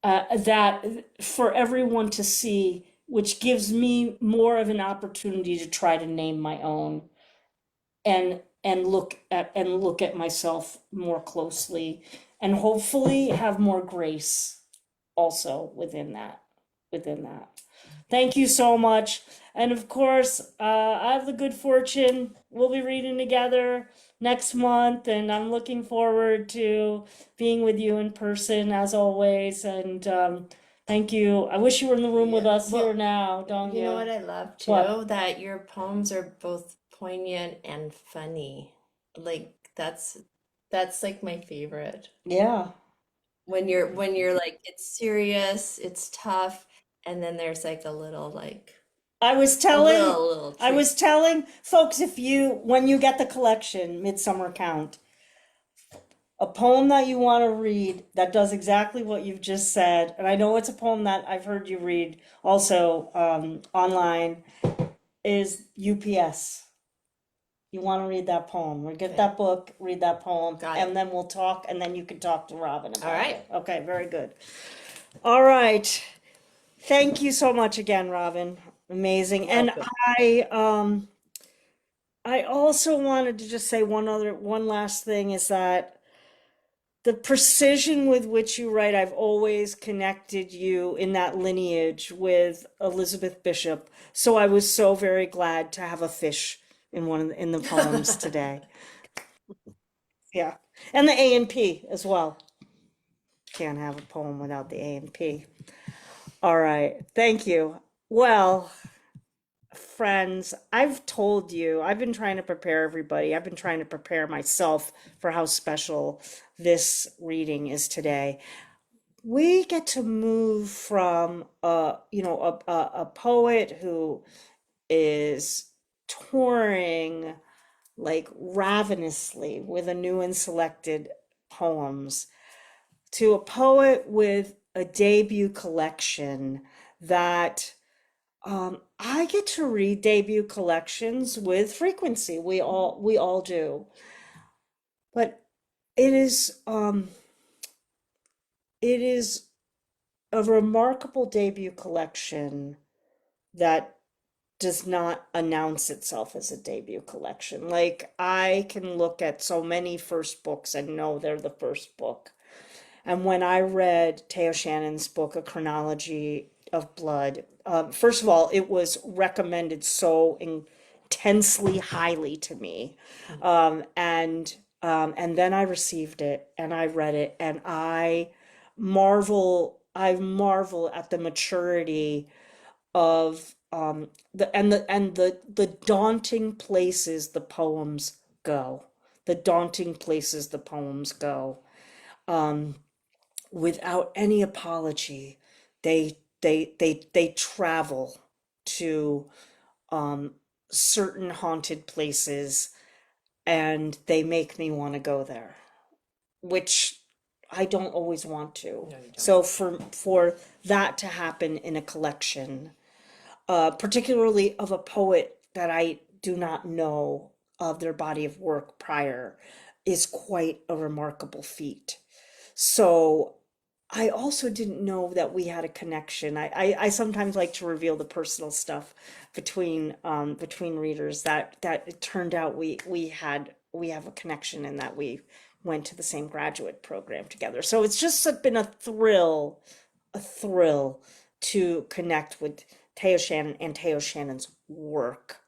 that for everyone to see, which gives me more of an opportunity to try to name my own and look at myself more closely and hopefully have more grace also within that. Thank you so much. And of course, I have the good fortune, we'll be reading together next month, and I'm looking forward to being with you in person as always. And thank you. I wish you were in the room with Yeah. us Well, here now, don't you you? know what I love too? What? That your poems are both poignant and funny. Like that's like my favorite. Yeah. When you're like it's serious, it's tough, and then there's like a little like I was a telling little I treat. was telling folks, if you when you get the collection Midsummer Count, a poem that you want to read that does exactly what you've just said, and I know it's a poem that I've heard you read also online, is UPS. You want to read that poem. We'll get Okay. that book, read that poem, Got and it. then we'll talk, and then you can talk to Robin about All right. it. Okay, very good. All right. Thank you so much again, Robin. Amazing. And Welcome. I also wanted to just say one last thing is that the precision with which you write, I've always connected you in that lineage with Elizabeth Bishop. So I was so very glad to have a fish in the poems today. Yeah. And the A and P as well. Can't have a poem without the A and P. All right. Thank you. Well, friends, I've told you, I've been trying to prepare everybody. I've been trying to prepare myself for how special this reading is today. We get to move from a poet who is touring like ravenously with a new and selected poems to a poet with a debut collection that I get to read debut collections with frequency. We all do. But it is a remarkable debut collection that does not announce itself as a debut collection. Like I can look at so many first books and know they're the first book. And when I read Tao Shannon's book, A Chronology of Blood, first of all, it was recommended so intensely highly to me. And then I received it and I read it and I marvel at the maturity of the daunting places the poems go. The daunting places the poems go. Without any apology, they travel to certain haunted places and they make me want to go there, which I don't always want to. No, you don't. So for that to happen in a collection, particularly of a poet that I do not know of their body of work prior, is quite a remarkable feat. So I also didn't know that we had a connection. I sometimes like to reveal the personal stuff between readers that it turned out we have a connection in that we went to the same graduate program together. So it's just been a thrill a thrill to connect with Tao Shannon and Tao Shannon's work.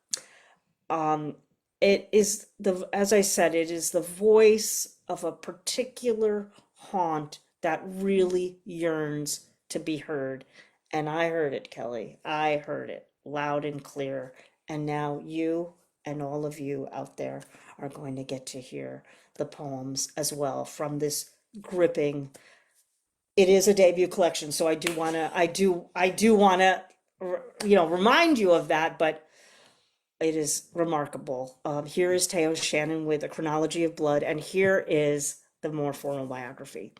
Um, it is as I said, it is the voice of a particular haunt that really yearns to be heard. And I heard it, Kelly. I heard it loud and clear. And now you and all of you out there are going to get to hear the poems as well from this gripping. It is a debut collection, so I do wanna, remind you of that, but it is remarkable. Here is Tao Shannon with A Chronology of Blood, and here is the more formal biography.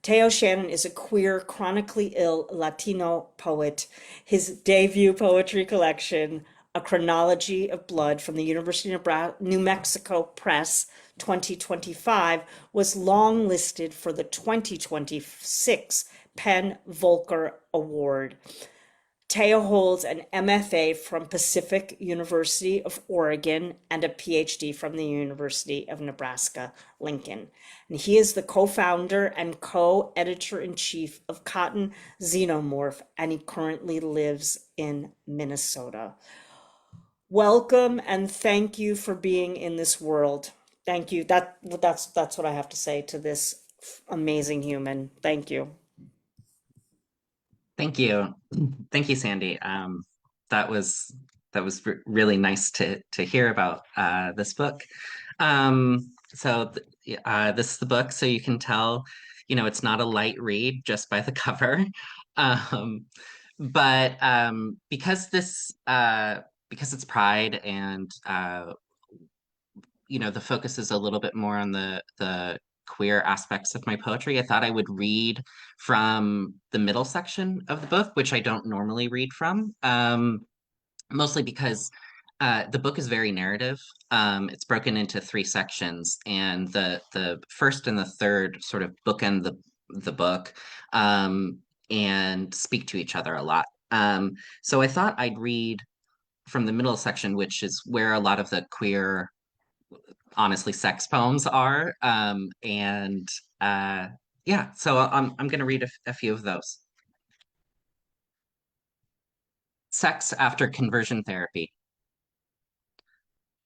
Tao Shannon is a queer, chronically ill Latino poet. His debut poetry collection, A Chronology of Blood from the University of New Mexico Press 2025, was longlisted for the 2026 Penn Volker Award. Tao holds an MFA from Pacific University of Oregon and a PhD from the University of Nebraska, Lincoln. And he is the co-founder and co-editor-in-chief of Cotton Xenomorph, and he currently lives in Minnesota. Welcome and thank you for being in this world. Thank you. That's what I have to say to this amazing human. Thank you. Thank you. Thank you, Sandy. That was really nice to hear about this book. This is the book, so you can tell, it's not a light read just by the cover. But because it's Pride and the focus is a little bit more on the queer aspects of my poetry, I thought I would read from the middle section of the book, which I don't normally read from, mostly because the book is very narrative. It's broken into 3 sections, and the first and the third sort of bookend the book, and speak to each other a lot. So I thought I'd read from the middle section, which is where a lot of the queer, honestly, sex poems are. And yeah, so I'm going to read a few of those. Sex after conversion therapy.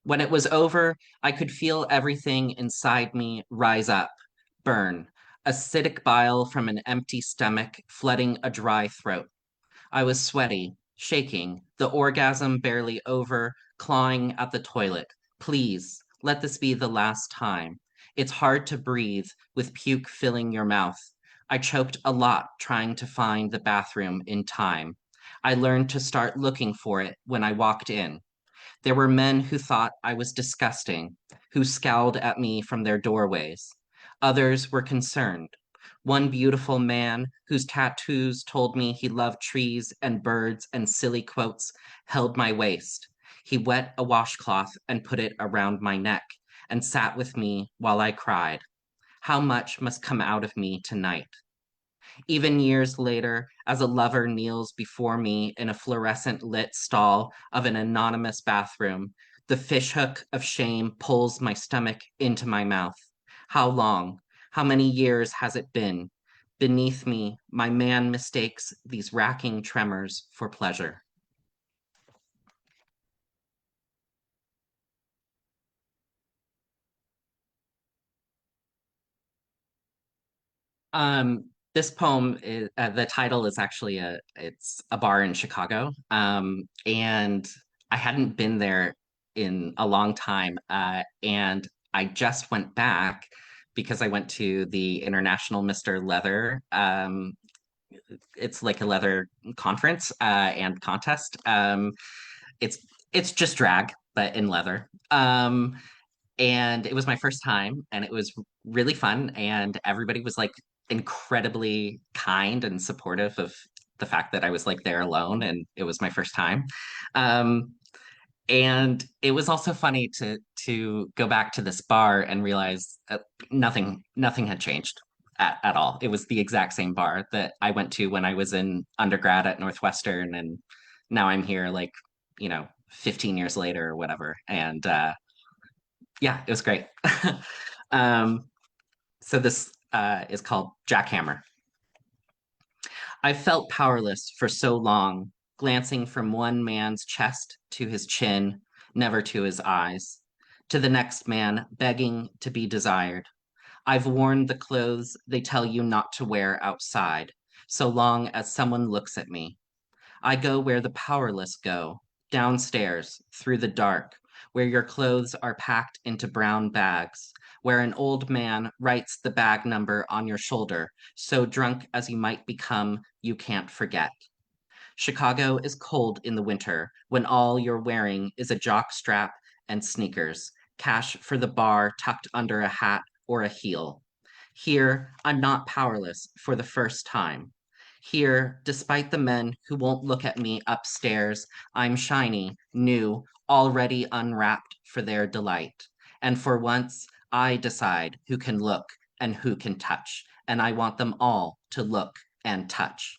When it was over, I could feel everything inside me rise up, burn, acidic bile from an empty stomach flooding a dry throat. I was sweaty, shaking, the orgasm barely over, clawing at the toilet. Please, let this be the last time. It's hard to breathe with puke filling your mouth. I choked a lot trying to find the bathroom in time. I learned to start looking for it when I walked in. There were men who thought I was disgusting, who scowled at me from their doorways. Others were concerned. One beautiful man whose tattoos told me he loved trees and birds and silly quotes held my waist. He wet a washcloth and put it around my neck and sat with me while I cried. How much must come out of me tonight? Even years later, as a lover kneels before me in a fluorescent lit stall of an anonymous bathroom, the fishhook of shame pulls my stomach into my mouth. How long? How many years has it been? Beneath me, my man mistakes these racking tremors for pleasure. This poem is the title is actually it's a bar in Chicago, and I hadn't been there in a long time, and I just went back because I went to the International Mr. Leather. It's like a leather conference and contest. It's it's just drag, but in leather. And it was my first time, and it was really fun, and everybody was like incredibly kind and supportive of the fact that I was like there alone and it was my first time. um and it was also funny to go back to this bar and realize nothing had changed at all. It was the exact same bar that I went to when I was in undergrad at Northwestern, and now I'm here like 15 years later or whatever. And yeah, it was great. um, so this is called Jackhammer. I felt powerless for so long, glancing from one man's chest to his chin, never to his eyes, to the next man begging to be desired. I've worn the clothes they tell you not to wear outside, so long as someone looks at me. I go where the powerless go, downstairs, through the dark, where your clothes are packed into brown bags, where an old man writes the bag number on your shoulder, so drunk as you might become, you can't forget. Chicago is cold in the winter when all you're wearing is a jock strap and sneakers, cash for the bar tucked under a hat or a heel. Here, I'm not powerless for the first time. Here, despite the men who won't look at me upstairs, I'm shiny, new, already unwrapped for their delight. And for once, I decide who can look and who can touch, and I want them all to look and touch.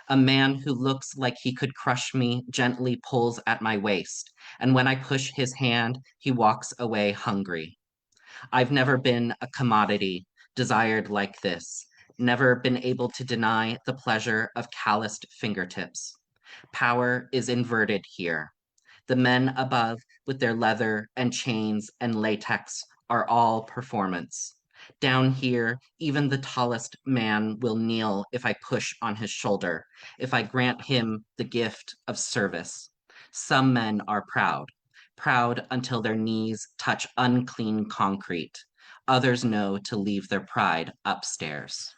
A man who looks like he could crush me gently pulls at my waist, and when I push his hand, he walks away hungry. I've never been a commodity, desired like this, never been able to deny the pleasure of calloused fingertips. Power is inverted here. The men above, with their leather and chains and latex, are all performance. Down here, even the tallest man will kneel if I push on his shoulder, if I grant him the gift of service. Some men are proud, proud until their knees touch unclean concrete. Others know to leave their pride upstairs.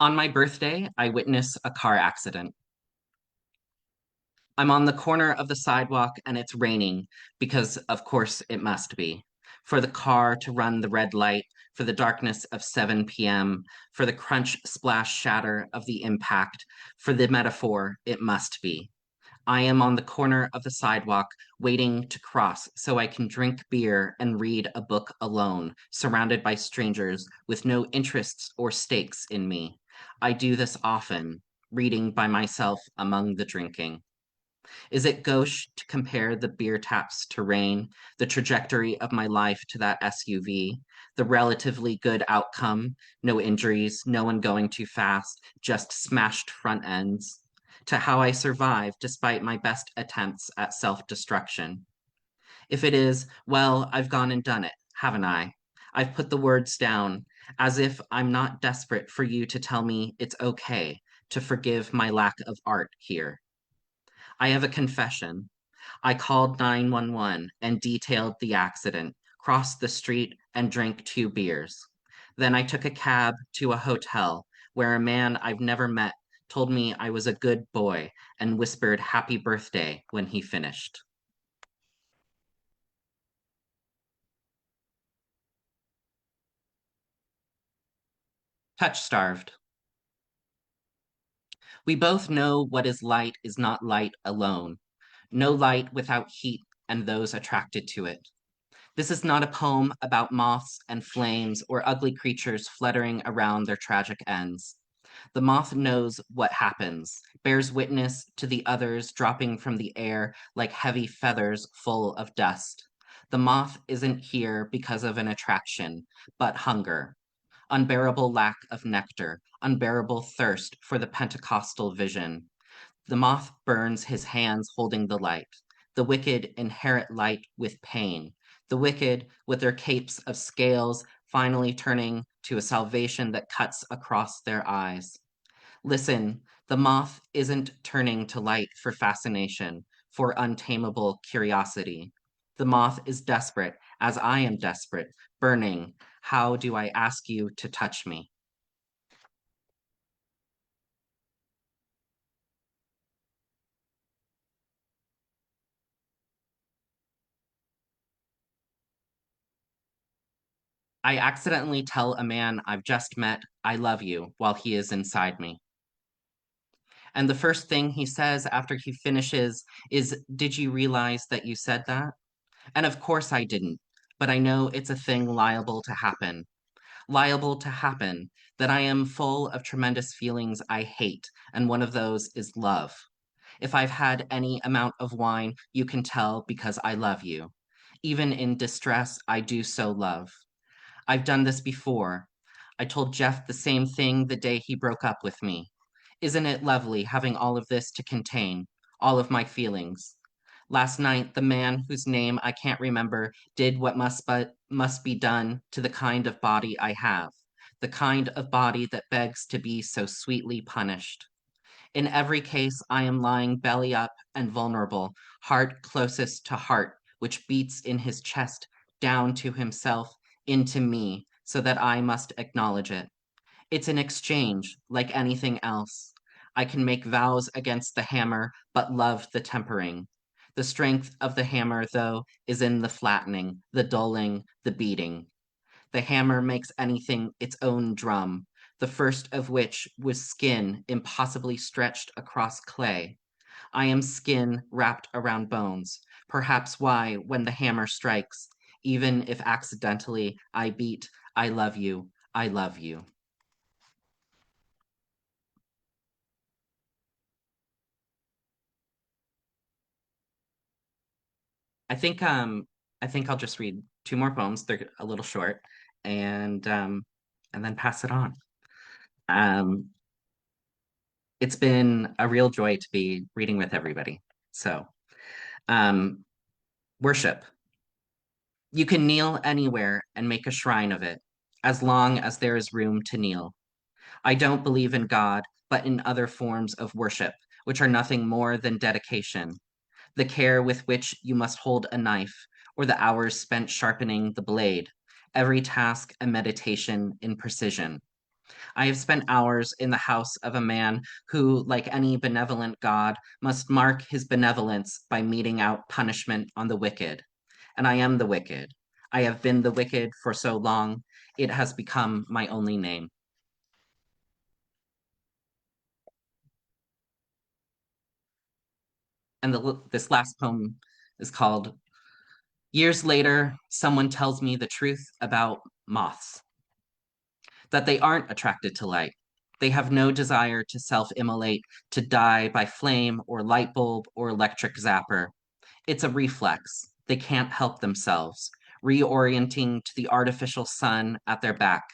On my birthday, I witness a car accident. I'm on the corner of the sidewalk and it's raining because, of course, it must be. For the car to run the red light, for the darkness of 7 p.m., for the crunch, splash, shatter of the impact, for the metaphor, it must be. I am on the corner of the sidewalk waiting to cross so I can drink beer and read a book alone, surrounded by strangers with no interests or stakes in me. I do this often, reading by myself among the drinking. Is it gauche to compare the beer taps to rain, the trajectory of my life to that SUV, the relatively good outcome, no injuries, no one going too fast, just smashed front ends, to how I survive despite my best attempts at self-destruction? If it is, well, I've gone and done it, haven't I? I've put the words down, as if I'm not desperate for you to tell me it's okay to forgive my lack of art here. I have a confession. I called 911 and detailed the accident, crossed the street, and drank 2 beers. Then I took a cab to a hotel where a man I've never met told me I was a good boy and whispered happy birthday when he finished. Touch-starved. We both know what is light is not light alone. No light without heat and those attracted to it. This is not a poem about moths and flames or ugly creatures fluttering around their tragic ends. The moth knows what happens, bears witness to the others dropping from the air like heavy feathers full of dust. The moth isn't here because of an attraction, but hunger. Unbearable lack of nectar, unbearable thirst for the Pentecostal vision. The moth burns his hands holding the light. The wicked inherit light with pain. The wicked, with their capes of scales, finally turning to a salvation that cuts across their eyes. Listen, the moth isn't turning to light for fascination, for untamable curiosity. The moth is desperate, as I am desperate, burning. How do I ask you to touch me? I accidentally tell a man I've just met, I love you, while he is inside me. And the first thing he says after he finishes is, did you realize that you said that? And of course I didn't, but I know it's a thing liable to happen. Liable to happen, that I am full of tremendous feelings I hate, and one of those is love. If I've had any amount of wine, you can tell because I love you. Even in distress, I do so love. I've done this before. I told Jeff the same thing the day he broke up with me. Isn't it lovely having all of this to contain, all of my feelings? Last night, the man whose name I can't remember did what must be done to the kind of body I have, the kind of body that begs to be so sweetly punished. In every case, I am lying belly up and vulnerable, heart closest to heart, which beats in his chest, down to himself, into me, so that I must acknowledge it. It's an exchange, like anything else. I can make vows against the hammer, but love the tempering. The strength of the hammer, though, is in the flattening, the dulling, the beating. The hammer makes anything its own drum, the first of which was skin impossibly stretched across clay. I am skin wrapped around bones, perhaps why, when the hammer strikes, even if accidentally, I beat, I love you, I love you. I think I'll just read two more poems. They're a little short, and then pass it on. Um, it's been a real joy to be reading with everybody. So, um, worship. You can kneel anywhere and make a shrine of it, as long as there is room to kneel. I don't believe in God, but in other forms of worship, which are nothing more than dedication. The care with which you must hold a knife, or the hours spent sharpening the blade, every task a meditation in precision. I have spent hours in the house of a man who, like any benevolent God, must mark his benevolence by meting out punishment on the wicked. And I am the wicked. I have been the wicked for so long, it has become my only name. And this last poem is called Years Later, Someone Tells Me the Truth About Moths. That they aren't attracted to light. They have no desire to self-immolate, to die by flame or light bulb or electric zapper. It's a reflex. They can't help themselves, reorienting to the artificial sun at their back.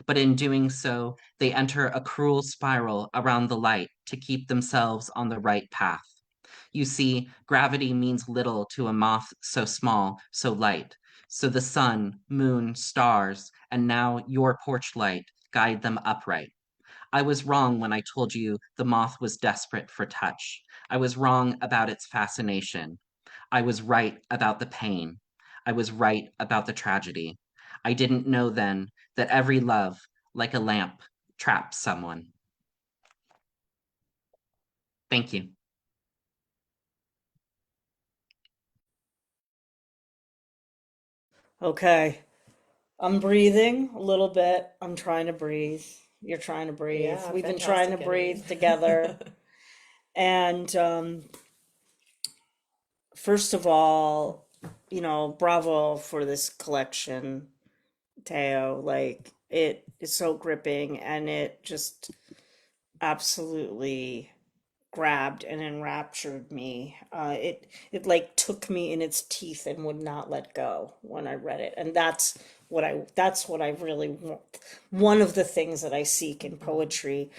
But in doing so, they enter a cruel spiral around the light to keep themselves on the right path. You see, gravity means little to a moth so small, so light. So the sun, moon, stars, and now your porch light guide them upright. I was wrong when I told you the moth was desperate for touch. I was wrong about its fascination. I was right about the pain. I was right about the tragedy. I didn't know then that every love, like a lamp, traps someone. Thank you. Okay. I'm breathing a little bit. I'm trying to breathe. You're trying to breathe. Yeah, We've been trying to fantastic, breathe Yannone. together. And first of all, bravo for this collection, Tao. Like, it is so gripping and it just absolutely grabbed and enraptured me. It like took me in its teeth and would not let go when I read it, and that's what I really want. One of the things that I seek in poetry,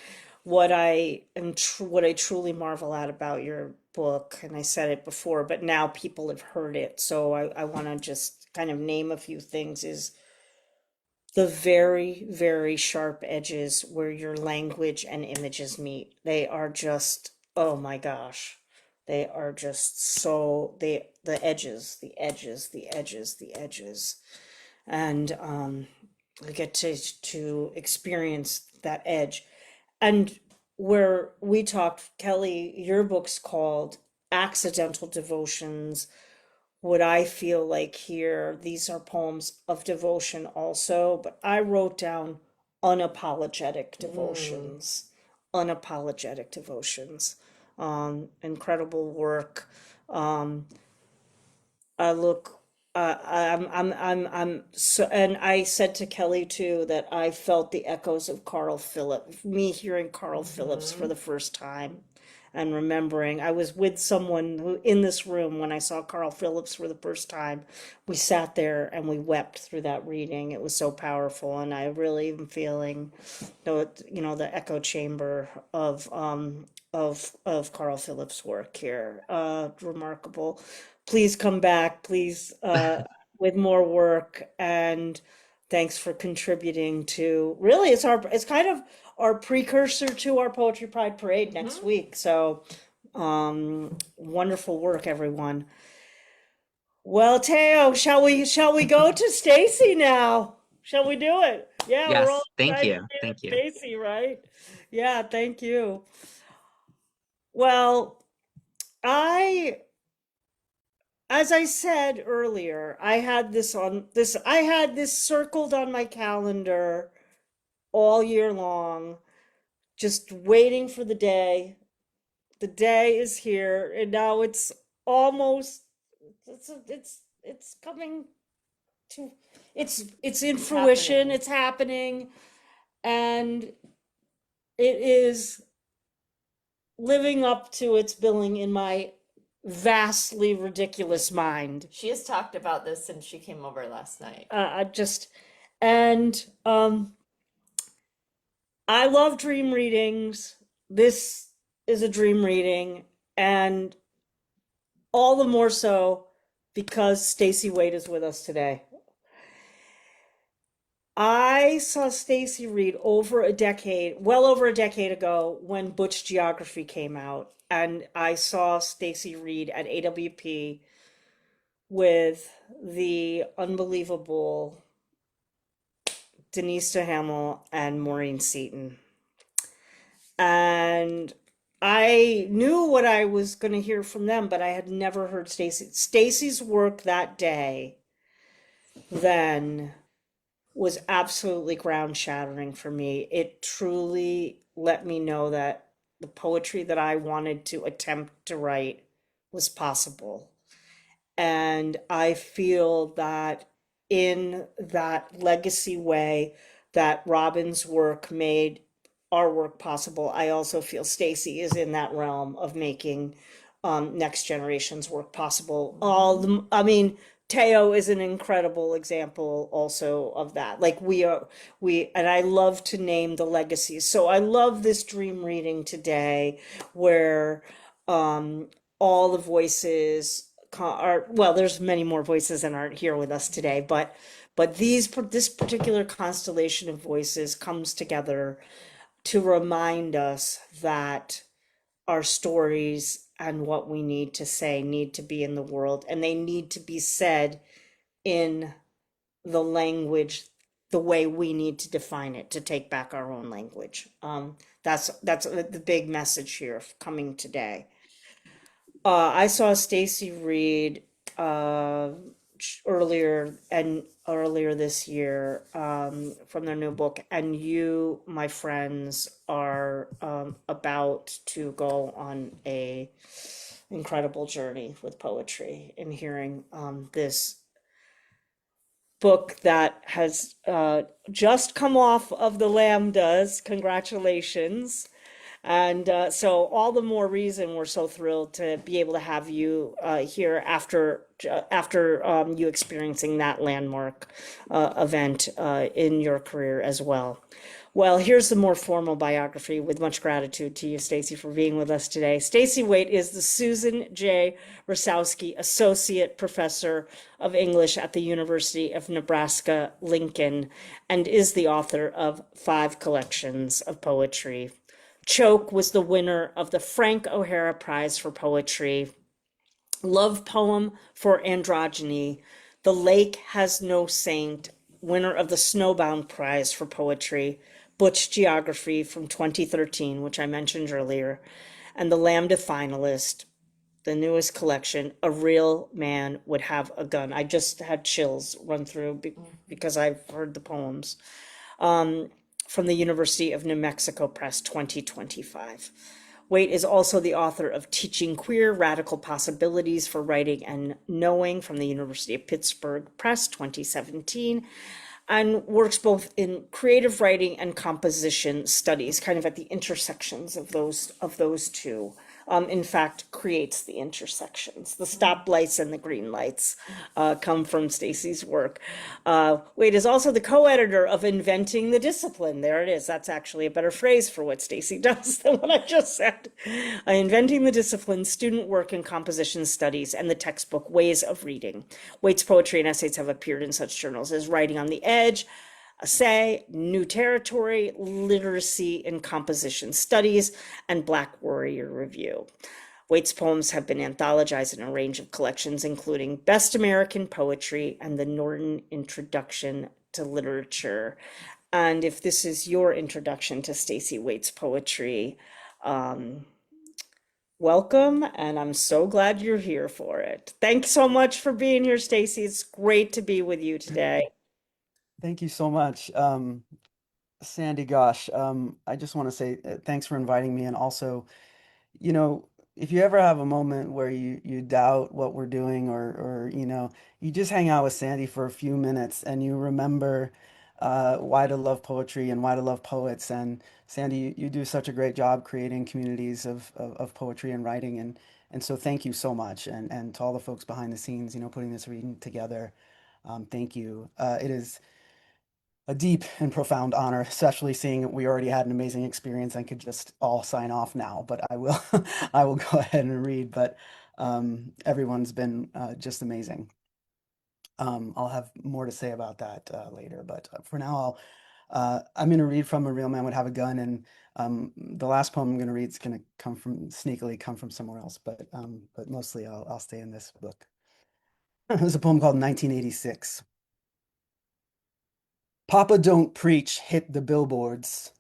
what I truly marvel at about your book, and I said it before, but now people have heard it, so I want to just kind of name a few things. Is the very, very sharp edges where your language and images meet. They are just, oh my gosh. They are just so the edges, the edges, the edges, the edges. And we get to experience that edge. And where we talked, Kelly, your book's called Accidental Devotions. What I feel like here, these are poems of devotion also, but I wrote down unapologetic devotions. Unapologetic devotions. Incredible work. Um, I look, I'm so, and I said to Kelly too that I felt the echoes of Carl Phillips, me hearing Carl Phillips for the first time. and remembering. I was with someone who in this room when I saw Carl Phillips for the first time. We sat there and we wept through that reading. It was so powerful, and I really am feeling the echo chamber of Carl Phillips' work here. Remarkable. Please come back, please, with more work, and thanks for contributing to, really, it's kind of our precursor to our Poetry Pride Parade next week. So wonderful work, everyone. Well, Teo, shall we go to Stacey now? Shall we do it? Yeah, we're all Yes, thank excited you. to be with Thank you. Stacey, right? Yeah, thank you. Well, as I said earlier, I had this circled on my calendar all year long, just waiting for the day. The day is here, and now it's almost it's coming to it's in fruition, happening. it's happening, and it is living up to its billing in my vastly ridiculous mind. She has talked about this since she came over last night. I just and I love dream readings. This is a dream reading, and all the more so because Stacey Waite is with us today. I saw Stacey read well over a decade ago when Butch Geography came out, and I saw Stacey read at AWP with the unbelievable Denise DeHamel and Maureen Seaton. And I knew what I was going to hear from them, but I had never heard Stacey's work that day then was absolutely ground shattering for me. It truly let me know that the poetry that I wanted to attempt to write was possible. And I feel that in that legacy way that Robin's work made our work possible, I also feel Stacey is in that realm of making next generation's work possible. Teo is an incredible example also of that. Like and I love to name the legacies. So I love this dream reading today where all the voices are, well, there's many more voices that aren't here with us today, but this particular constellation of voices comes together to remind us that our stories and what we need to say need to be in the world, and they need to be said in the language the way we need to define it, to take back our own language. That's the big message here coming today. I saw Stacey read earlier this year from their new book, and you, my friends, are about to go on a incredible journey with poetry and hearing this book that has just come off of the Lambdas. Congratulations. And so all the more reason we're so thrilled to be able to have you here after you experiencing that landmark event in your career as well. Well, here's the more formal biography with much gratitude to you, Stacey, for being with us today. Stacey Waite is the Susan J. Rosowski Associate Professor of English at the University of Nebraska-Lincoln and is the author of 5 collections of poetry. Choke was the winner of the Frank O'Hara Prize for Poetry, Love Poem for Androgyny, The Lake Has No Saint, winner of the Snowbound Prize for Poetry, Butch Geography from 2013, which I mentioned earlier, and the Lambda finalist, the newest collection, A Real Man Would Have a Gun. I just had chills run through because I've heard the poems. From the University of New Mexico Press 2025. Waite is also the author of Teaching Queer Radical Possibilities for Writing and Knowing from the University of Pittsburgh Press 2017, and works both in creative writing and composition studies, kind of at the intersections of those two in fact, creates the intersections. The stoplights and the green lights come from Stacey's work. Waite is also the co-editor of Inventing the Discipline. There it is. That's actually a better phrase for what Stacey does than what I just said. Inventing the Discipline, Student Work in Composition Studies, and the textbook Ways of Reading. Waite's poetry and essays have appeared in such journals as Writing on the Edge, Essay, New Territory, Literacy in Composition Studies, and Black Warrior Review. Waite's poems have been anthologized in a range of collections, including Best American Poetry and the Norton Introduction to Literature. And if this is your introduction to Stacey Waite's poetry, welcome, and I'm so glad you're here for it. Thanks so much for being here, Stacey. It's great to be with you today. Thank you so much. Sandy, gosh, I just want to say thanks for inviting me. And also, you know, if you ever have a moment where you doubt what we're doing or you just hang out with Sandy for a few minutes and you remember why to love poetry and why to love poets. And Sandy, you do such a great job creating communities of poetry and writing. And so thank you so much. And to all the folks behind the scenes, putting this reading together, thank you. It is a deep and profound honor, especially seeing we already had an amazing experience and could just all sign off now. But I will, I will go ahead and read. But everyone's been just amazing. I'll have more to say about that later. But for now, I'm going to read from A Real Man Would Have a Gun, and the last poem I'm going to read is going to sneakily come from somewhere else. But mostly I'll stay in this book. There's a poem called 1986. Papa Don't Preach hit the billboards.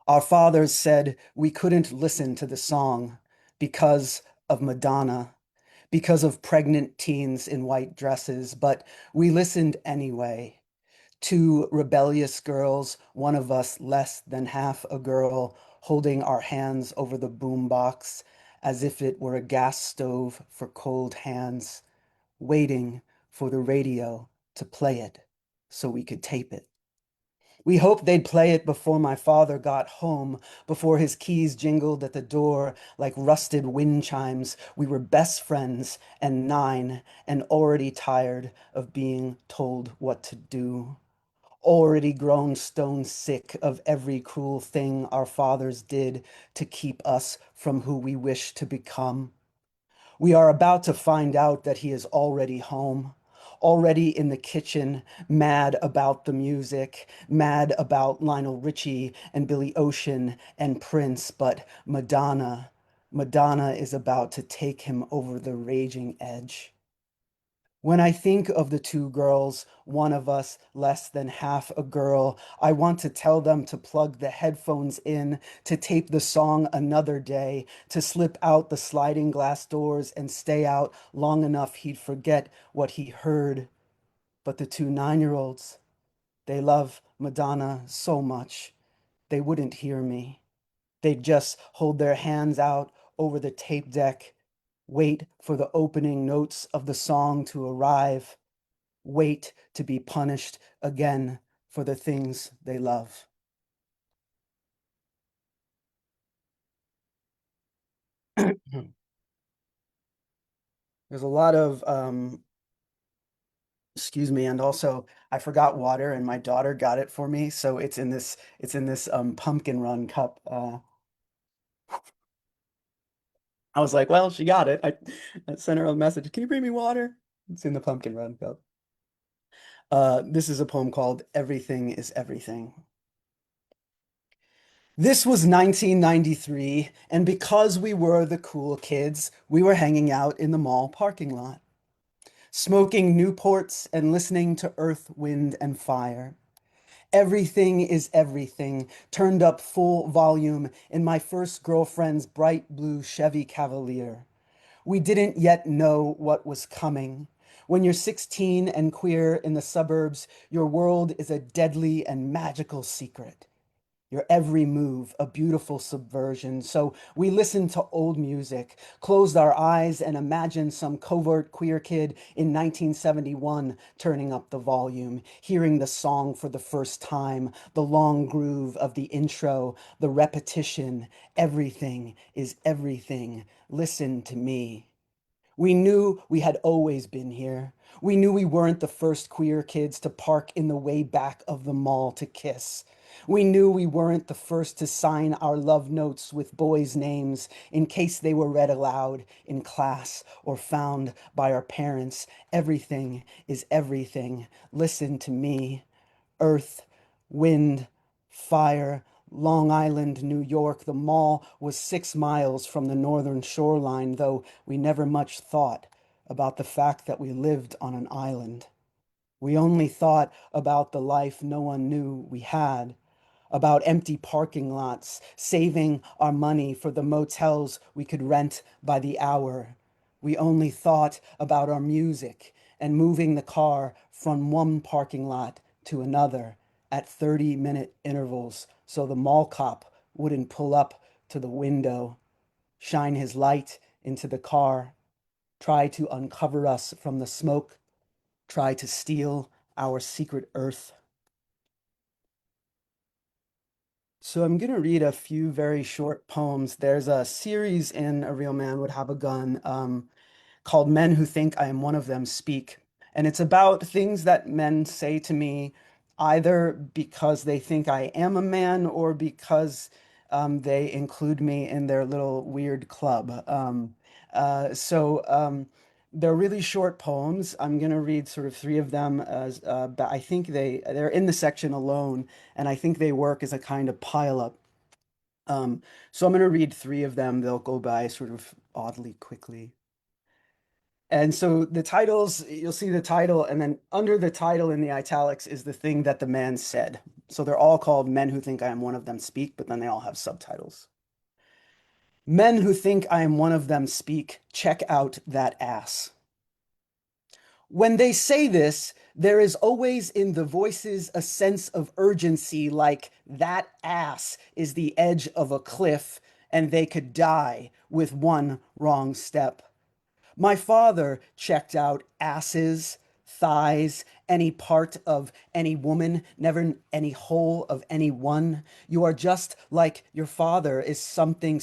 Our fathers said we couldn't listen to the song because of Madonna, because of pregnant teens in white dresses, but we listened anyway. Two rebellious girls, one of us less than half a girl, holding our hands over the boombox as if it were a gas stove for cold hands, waiting for the radio to play it so we could tape it. We hoped they'd play it before my father got home, before his keys jingled at the door like rusted wind chimes. We were best friends and 9 and already tired of being told what to do. Already grown stone sick of every cruel thing our fathers did to keep us from who we wish to become. We are about to find out that he is already home, already in the kitchen, mad about the music, mad about Lionel Richie and Billy Ocean and Prince, but Madonna is about to take him over the raging edge. When I think of the two girls, one of us less than half a girl, I want to tell them to plug the headphones in, to tape the song another day, to slip out the sliding glass doors and stay out long enough he'd forget what he heard. But the two 9-year-olds, they love Madonna so much, they wouldn't hear me. They'd just hold their hands out over the tape deck, wait for the opening notes of the song to arrive, wait to be punished again for the things they love. There's a lot of, excuse me, and also I forgot water and my daughter got it for me, so it's in this pumpkin run cup. I was like, well, she got it. I sent her a message. Can you bring me water? It's in the pumpkin run cup. This is a poem called Everything is Everything. This was 1993, and because we were the cool kids, we were hanging out in the mall parking lot, smoking Newports and listening to Earth, Wind, and Fire. Everything is Everything, turned up full volume in my first girlfriend's bright blue Chevy Cavalier. We didn't yet know what was coming. When you're 16 and queer in the suburbs, your world is a deadly and magical secret. Your every move, a beautiful subversion. So we listened to old music, closed our eyes, and imagined some covert queer kid in 1971 turning up the volume, hearing the song for the first time, the long groove of the intro, the repetition. Everything is everything. Listen to me. We knew we had always been here. We knew we weren't the first queer kids to park in the way back of the mall to kiss. We knew we weren't the first to sign our love notes with boys' names in case they were read aloud in class or found by our parents. Everything is everything. Listen to me. Earth, wind, fire, Long Island, New York. The mall was 6 miles from the northern shoreline, though we never much thought about the fact that we lived on an island. We only thought about the life no one knew we had, about empty parking lots, saving our money for the motels we could rent by the hour. We only thought about our music and moving the car from one parking lot to another at 30-minute intervals so the mall cop wouldn't pull up to the window, shine his light into the car, try to uncover us from the smoke, try to steal our secret earth. So I'm going to read a few very short poems. There's a series in A Real Man Would Have a Gun called Men Who Think I Am One of Them Speak. And it's about things that men say to me either because they think I am a man or because they include me in their little weird club. They're really short poems. I'm going to read sort of three of them as but I think they're in the section alone, and I think they work as a kind of pile up. So I'm going to read three of them. They'll go by sort of oddly quickly. And so the titles, you'll see the title, and then under the title in the italics is the thing that the man said. So they're all called Men Who Think I Am One of Them Speak, but then they all have subtitles. Men who think I am one of them speak, check out that ass. When they say this, there is always in the voices a sense of urgency, like that ass is the edge of a cliff and they could die with one wrong step. My father checked out asses, thighs, any part of any woman, never any whole of any one. You are just like your father is something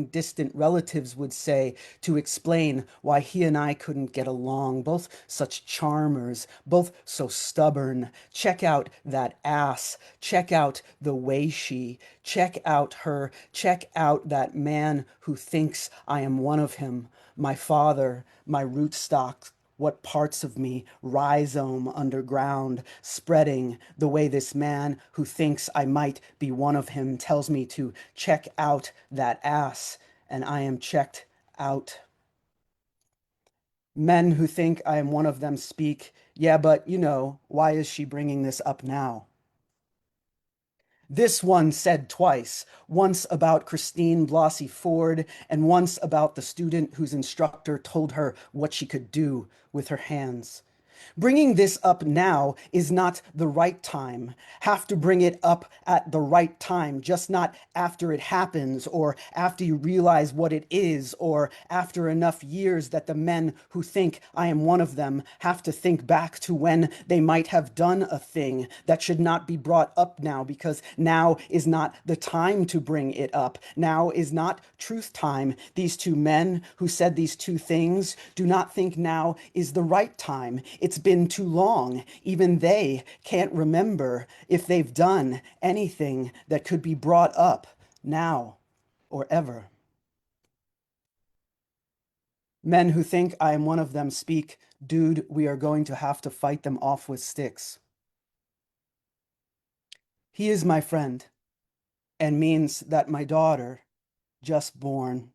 distant relatives would say to explain why he and I couldn't get along. Both such charmers, both so stubborn. Check out that ass. Check out the way she. Check out her. Check out that man who thinks I am one of him. My father, my rootstock, what parts of me, rhizome underground, spreading the way this man who thinks I might be one of him tells me to check out that ass, and I am checked out. Men who think I am one of them speak, yeah, but you know, why is she bringing this up now? This one said twice, once about Christine Blasey Ford, and once about the student whose instructor told her what she could do with her hands. Bringing this up now is not the right time. Have to bring it up at the right time, just not after it happens or after you realize what it is or after enough years that the men who think I am one of them have to think back to when they might have done a thing that should not be brought up now because now is not the time to bring it up. Now is not truth time. These two men who said these two things do not think now is the right time. It's been too long. Even they can't remember if they've done anything that could be brought up now or ever. Men who think I am one of them speak, dude, we are going to have to fight them off with sticks. He is my friend and means that my daughter, just born,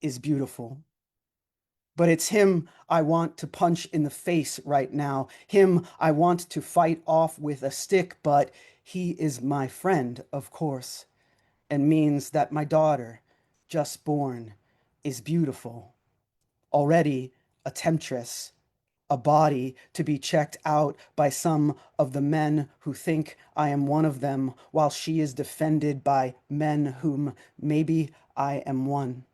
is beautiful. But it's him I want to punch in the face right now. Him I want to fight off with a stick, but he is my friend, of course, and means that my daughter, just born, is beautiful. Already a temptress, a body to be checked out by some of the men who think I am one of them, while she is defended by men whom maybe I am one.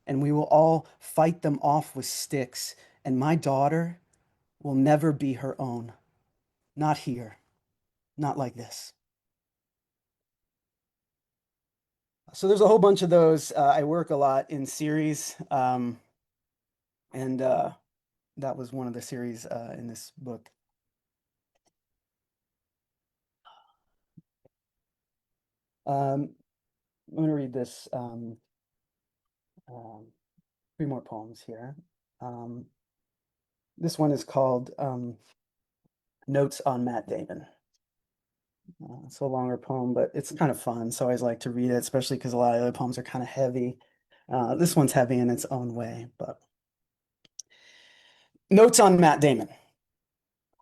And we will all fight them off with sticks, and my daughter will never be her own. Not here. Not like this. So there's a whole bunch of those. I work a lot in series, and that was one of the series in this book. I'm going to read this 3 more poems here. This one is called Notes on Matt Damon. It's a longer poem, but it's kind of fun, so I always like to read it, especially because a lot of the other poems are kind of heavy. This one's heavy in its own way, but Notes on Matt Damon.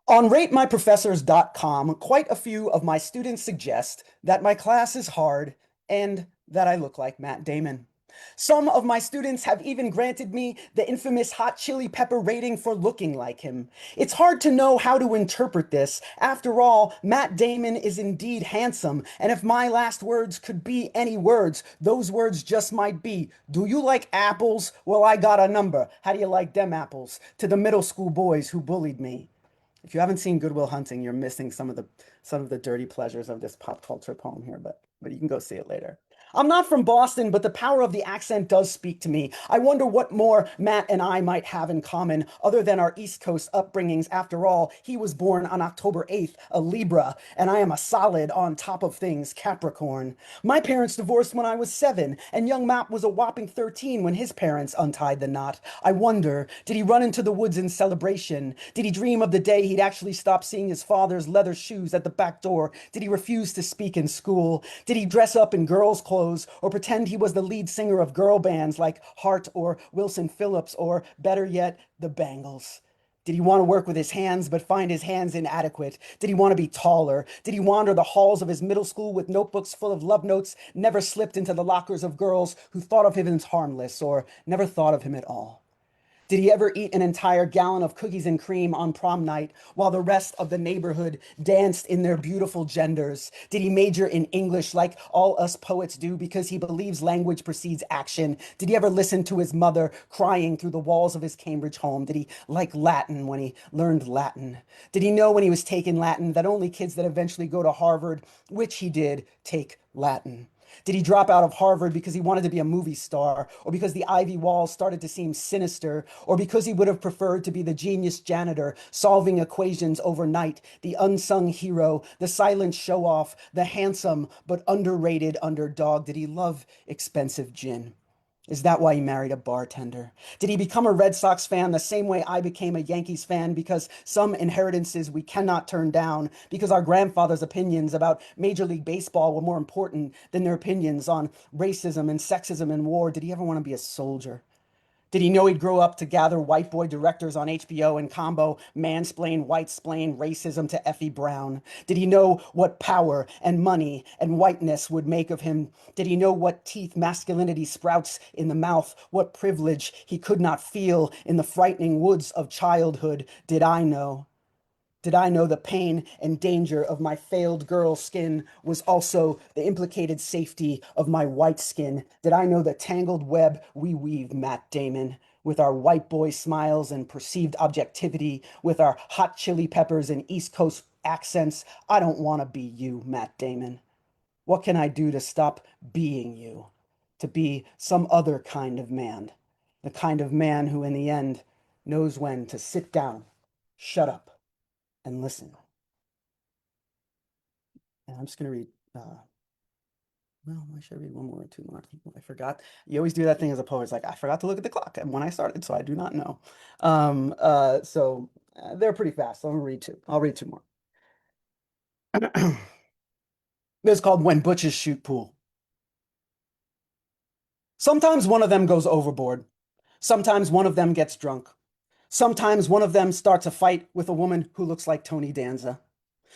On ratemyprofessors.com, quite a few of my students suggest that my class is hard and that I look like Matt Damon. Some of my students have even granted me the infamous hot chili pepper rating for looking like him. It's hard to know how to interpret this. After all, Matt Damon is indeed handsome, and if my last words could be any words, those words just might be, do you like apples? Well, I got a number. How do you like them apples? To the middle school boys who bullied me. If you haven't seen Good Will Hunting, you're missing some of the dirty pleasures of this pop culture poem here, but you can go see it later. I'm not from Boston, but the power of the accent does speak to me. I wonder what more Matt and I might have in common other than our East Coast upbringings. After all, he was born on October 8th, a Libra, and I am a solid on top of things Capricorn. My parents divorced when I was 7, and young Matt was a whopping 13 when his parents untied the knot. I wonder, did he run into the woods in celebration? Did he dream of the day he'd actually stop seeing his father's leather shoes at the back door? Did he refuse to speak in school? Did he dress up in girls' clothes or pretend he was the lead singer of girl bands like Hart or Wilson Phillips or, better yet, the Bangles? Did he want to work with his hands but find his hands inadequate? Did he want to be taller? Did he wander the halls of his middle school with notebooks full of love notes, never slipped into the lockers of girls who thought of him as harmless or never thought of him at all? Did he ever eat an entire gallon of cookies and cream on prom night while the rest of the neighborhood danced in their beautiful genders? Did he major in English like all us poets do because he believes language precedes action? Did he ever listen to his mother crying through the walls of his Cambridge home? Did he like Latin when he learned Latin? Did he know when he was taking Latin that only kids that eventually go to Harvard, which he did, take Latin? Did he drop out of Harvard because he wanted to be a movie star, or because the ivy walls started to seem sinister, or because he would have preferred to be the genius janitor solving equations overnight, the unsung hero, the silent show-off, the handsome but underrated underdog? Did he love expensive gin? Is that why he married a bartender? Did he become a Red Sox fan the same way I became a Yankees fan because some inheritances we cannot turn down, because our grandfathers' opinions about Major League Baseball were more important than their opinions on racism and sexism and war? Did he ever want to be a soldier? Did he know he'd grow up to gather white boy directors on HBO and combo mansplain, white-splain racism to Effie Brown? Did he know what power and money and whiteness would make of him? Did he know what teeth masculinity sprouts in the mouth, what privilege he could not feel in the frightening woods of childhood? Did I know? Did I know the pain and danger of my failed girl skin was also the implicated safety of my white skin? Did I know the tangled web we weave, Matt Damon, with our white boy smiles and perceived objectivity, with our hot chili peppers and East Coast accents? I don't want to be you, Matt Damon. What can I do to stop being you? To be some other kind of man, the kind of man who in the end knows when to sit down, shut up, and listen. And I'm just going to read, well, I should read one more or two more. I forgot. You always do that thing as a poet. It's like, I forgot to look at the clock and when I started, so I do not know. They're pretty fast, so I'm going to read 2. I'll read 2 more. This is called When Butches Shoot Pool. Sometimes one of them goes overboard. Sometimes one of them gets drunk. Sometimes one of them starts a fight with a woman who looks like Tony Danza.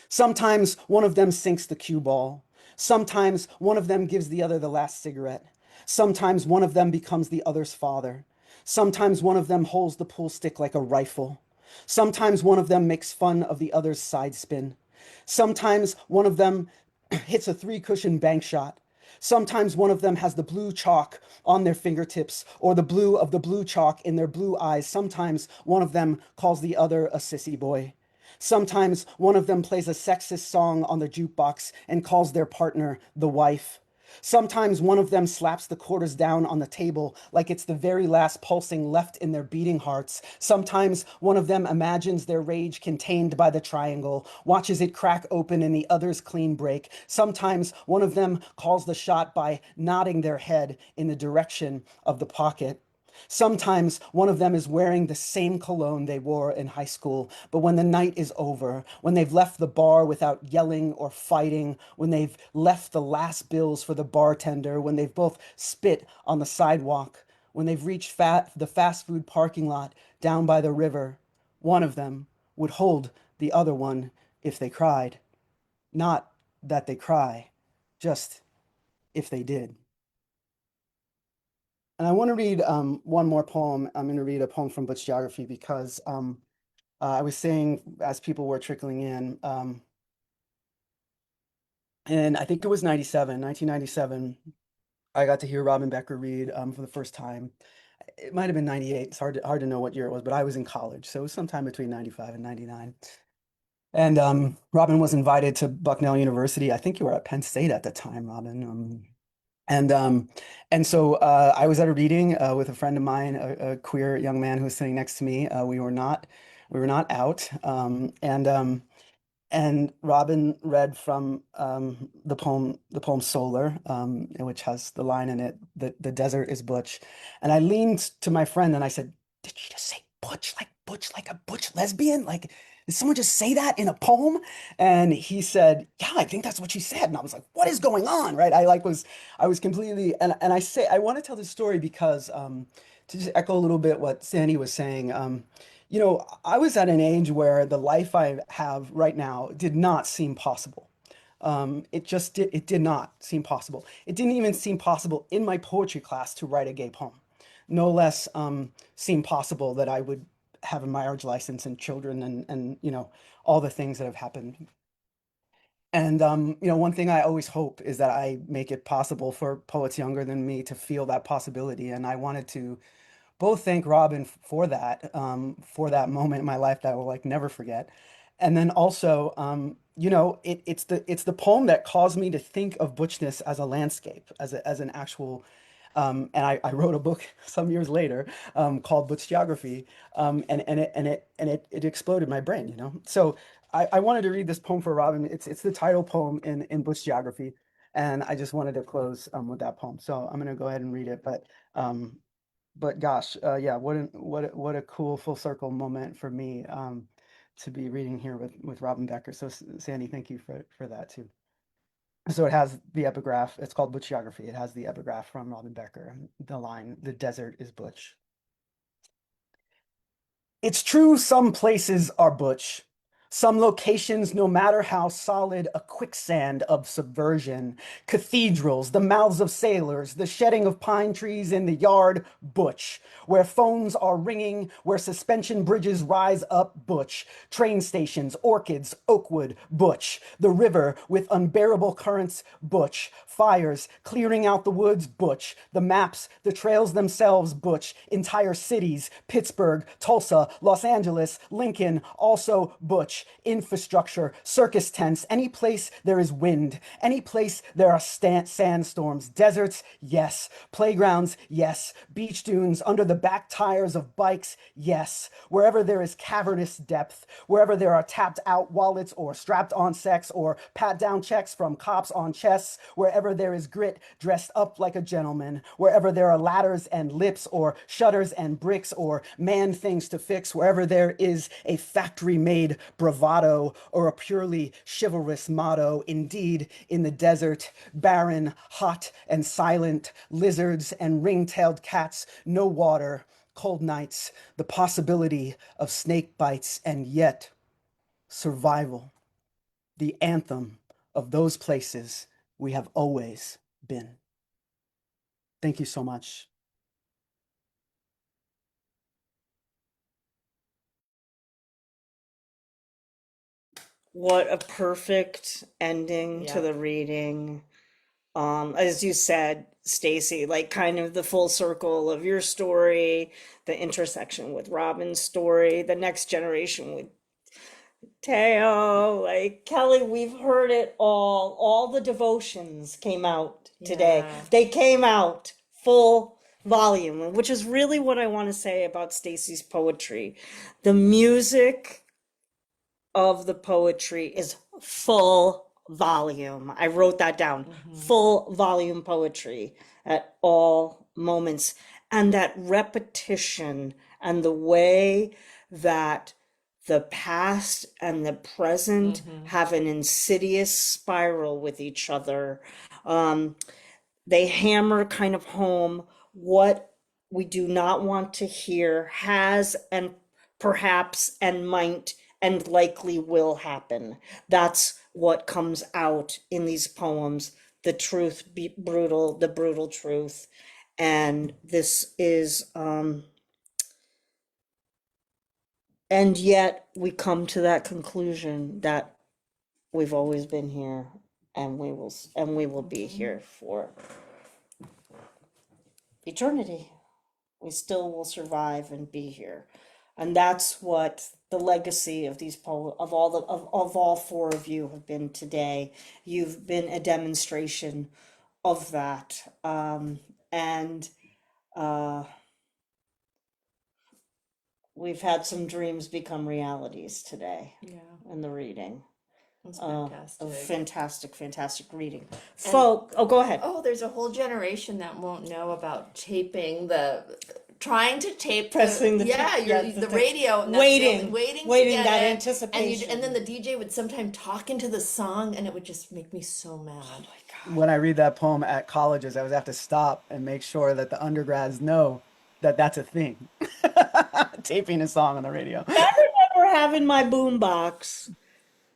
Sometimes one of them sinks the cue ball. Sometimes one of them gives the other the last cigarette. Sometimes one of them becomes the other's father. Sometimes one of them holds the pool stick like a rifle. Sometimes one of them makes fun of the other's side spin. Sometimes one of them hits a three-cushion bank shot. Sometimes one of them has the blue chalk on their fingertips or the blue of the blue chalk in their blue eyes. Sometimes one of them calls the other a sissy boy. Sometimes one of them plays a sexist song on the jukebox and calls their partner the wife. Sometimes one of them slaps the quarters down on the table like it's the very last pulsing left in their beating hearts. Sometimes one of them imagines their rage contained by the triangle, watches it crack open in the other's clean break. Sometimes one of them calls the shot by nodding their head in the direction of the pocket. Sometimes one of them is wearing the same cologne they wore in high school, but when the night is over, when they've left the bar without yelling or fighting, when they've left the last bills for the bartender, when they've both spit on the sidewalk, when they've reached the fast food parking lot down by the river, one of them would hold the other one if they cried. Not that they cry, just if they did. And I want to read one more poem. I'm going to read a poem from Butch Geography because I was saying as people were trickling in, and I think it was 1997, I got to hear Robin Becker read for the first time. It might have been 98. It's hard to know what year it was, but I was in college. So it was sometime between 95 and 99. And Robin was invited to Bucknell University. I think you were at Penn State at the time, Robin. And so I was at a reading with a friend of mine, a queer young man who was sitting next to me. We were not out. And Robin read from the poem Solar, which has the line in it that the desert is Butch. And I leaned to my friend and I said, "Did she just say Butch like a Butch lesbian? Like, did someone just say that in a poem?" And he said, "Yeah, I think that's what she said." And I was like, "What is going on?" Right? I was completely, and I want to tell this story because to just echo a little bit what Sandy was saying. I was at an age where the life I have right now did not seem possible. It did not seem possible. It didn't even seem possible in my poetry class to write a gay poem. No less seem possible that I would have a marriage license and children and all the things that have happened. And one thing I always hope is that I make it possible for poets younger than me to feel that possibility. And I wanted to both thank Robin for that moment in my life that I will like never forget. And then also, it's the poem that caused me to think of butchness as a landscape, as an actual. And I wrote a book some years later called Butch Geography, and it exploded my brain. So I wanted to read this poem for Robin. It's the title poem in Butch Geography, and I just wanted to close with that poem. So I'm gonna go ahead and read it, but gosh, yeah, what a cool full circle moment for me to be reading here with Robin Becker. So Sandy, thank you for that too. So it has the epigraph. It's called Butch Geography. It has the epigraph from Robin Becker. The line, "The desert is Butch." It's true some places are butch. Some locations, no matter how solid, a quicksand of subversion. Cathedrals, the mouths of sailors, the shedding of pine trees in the yard, butch. Where phones are ringing, where suspension bridges rise up, butch. Train stations, orchids, oakwood, butch. The river with unbearable currents, butch. Fires, clearing out the woods, butch. The maps, the trails themselves, butch. Entire cities, Pittsburgh, Tulsa, Los Angeles, Lincoln, also butch. Infrastructure, circus tents, any place there is wind, any place there are sandstorms, deserts, yes. Playgrounds, yes. Beach dunes under the back tires of bikes, yes. Wherever there is cavernous depth, wherever there are tapped out wallets or strapped on sex or pat down checks from cops on chests, wherever there is grit dressed up like a gentleman, wherever there are ladders and lips or shutters and bricks or man things to fix, wherever there is a factory made bravado or a purely chivalrous motto. Indeed, in the desert, barren, hot, and silent, lizards and ring-tailed cats, no water, cold nights, the possibility of snake bites, and yet survival, the anthem of those places we have always been. Thank you so much. what a perfect ending to Yeah. the reading. As you said, Stacey, like kind of the full circle of your story, the intersection with Robin's story, the next generation with Tao, like Kelly, we've heard it all. All the devotions came out today. Yeah. They came out full volume, which is really what I want to say about Stacey's poetry. The music of the poetry is full volume. I wrote that down. Full volume poetry at all moments. And that repetition and the way that the past and the present have an insidious spiral with each other. They hammer kind of home what we do not want to hear has and perhaps and might and likely will happen. That's what comes out in these poems. The truth, be brutal, the brutal truth. And this is, and yet we come to that conclusion that we've always been here and we will be here for eternity. We still will survive and be here. And that's what the legacy of these of all four of you have been today. You've been a demonstration of that. And we've had some dreams become realities today Yeah. in the reading. That's A fantastic. fantastic reading. Oh, go ahead. Oh, there's a whole generation that won't know about trying to tape Pressing the the radio and waiting waiting that to get it. anticipation. And then the DJ would sometimes talk into the song, and it would just make me so mad. When I read that poem at colleges, I always have to stop and make sure that the undergrads know that that's a thing. Taping a song on the radio. I remember having my boombox,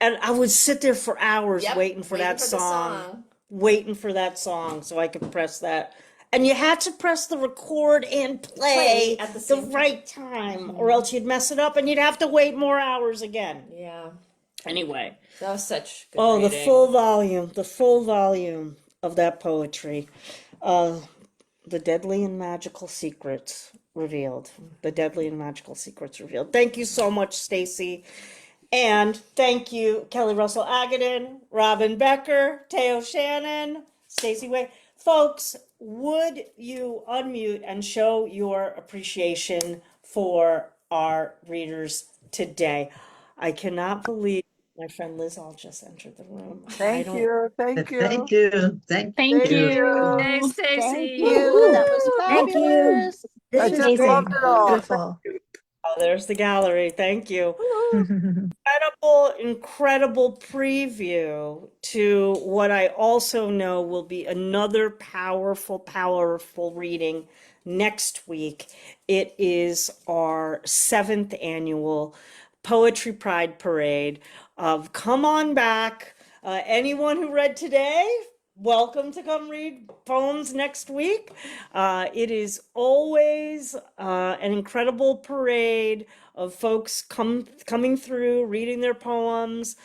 and I would sit there for hours waiting for that the song, waiting for that song so I could press that. And you had to press the record and play at the the same right time, or else you'd mess it up and you'd have to wait more hours again. Yeah, Anyway, that was such good oh, the reading. full volume of that poetry. The deadly and magical secrets revealed. The deadly and magical secrets revealed. Thank you so much, Stacey. And thank you, Kelly Russell Agodon, Robin Becker, Tao Shannon, Stacey Waite. Folks, would you unmute and show your appreciation for our readers today? I cannot believe my friend Liz all just entered the room. Thank you. Thank you. Thank you. Thank Thank you. you. Thank Thanks, Stacey. you. That was Thank fabulous. I This is just loved it all. beautiful. Oh, there's the gallery. Thank you. Incredible preview to what I also know will be another powerful reading next week. It is our 7th annual Poetry Pride Parade of Come On Back. Anyone who read today, welcome to come read poems next week. It is always an incredible parade of folks coming through, reading their poems.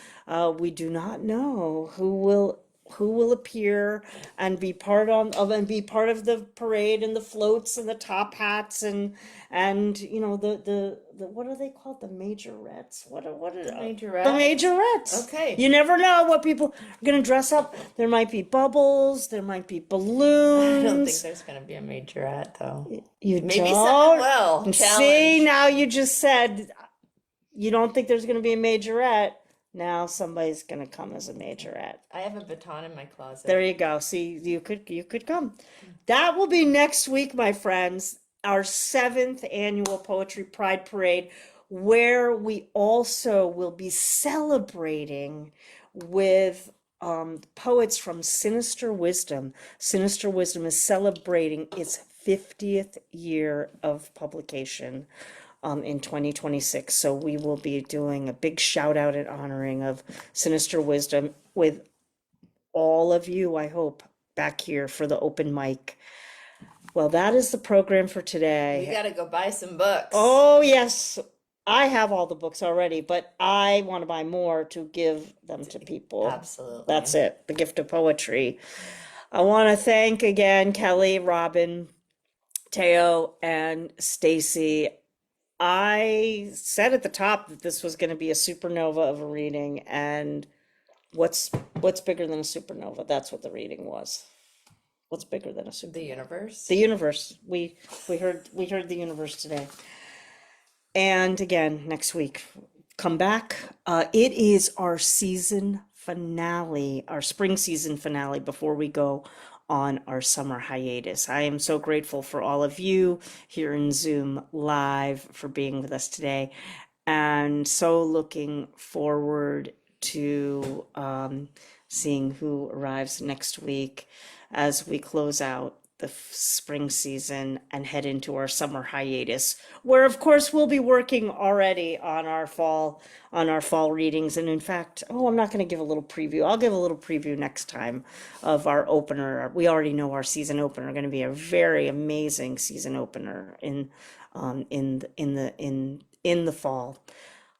We do not know who will appear and be part of the parade and the floats and the top hats and you know the what are they called, the majorettes, what are Majorettes? the majorettes. Okay. You never know what people are going to dress up. There might be bubbles, there might be balloons. I don't think there's going to be a majorette, though. You Maybe don't? someone will. See, Challenge. now you just said you don't think there's going to be a majorette. Now somebody's going to come as a majorette. I have a baton in my closet. There you go. See, you could come. That will be next week, my friends, our 7th annual Poetry Pride Parade, where we also will be celebrating with poets from Sinister Wisdom. Sinister Wisdom is celebrating its 50th year of publication in 2026. So we will be doing a big shout out and honoring of Sinister Wisdom with all of you, I hope, back here for the open mic. Well, that is the program for today. We got to go buy some books. Oh, yes. I have all the books already, but I want to buy more to give them to people. Absolutely. That's it, the gift of poetry. I want to thank again Kelly, Robin, Teo, and Stacey. I said at the top that this was going to be a supernova of a reading, and what's bigger than a supernova? That's what the reading was. What's bigger than a supernova? The universe. The universe. We heard the universe today. And again, next week, come back. It is our season finale, our spring season finale before we go on our summer hiatus. I am so grateful for all of you here in Zoom Live for being with us today, and so looking forward to seeing who arrives next week as we close out the spring season and head into our summer hiatus, where of course we'll be working already on our fall readings. And in fact, I'm not going to give a little preview. I'll give a little preview next time of our opener. We already know our season opener going to be a very amazing season opener in the fall.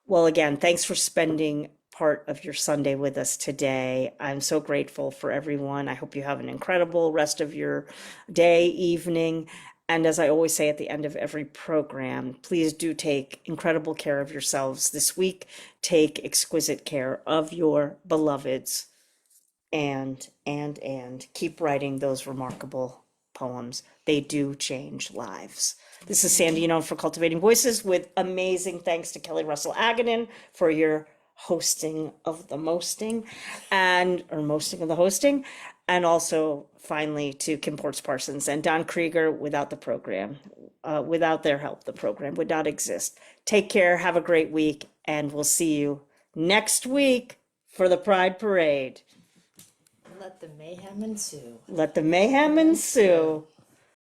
Well, again, thanks for spending part of your Sunday with us today. I'm so grateful for everyone. I hope you have an incredible rest of your day, evening. And as I always say at the end of every program, please do take incredible care of yourselves this week. Take exquisite care of your beloveds, and keep writing those remarkable poems. They do change lives. This is Sandy Yannone for Cultivating Voices, with amazing thanks to Kelly Russell Agodon for your hosting of the mosting, mosting of the hosting, and also finally to Kim Ports Parsons and Don Krieger. Without the program, without their help, the program would not exist. Take care, have a great week, and we'll see you next week for the Pride Parade. Let the mayhem ensue. Let the mayhem ensue.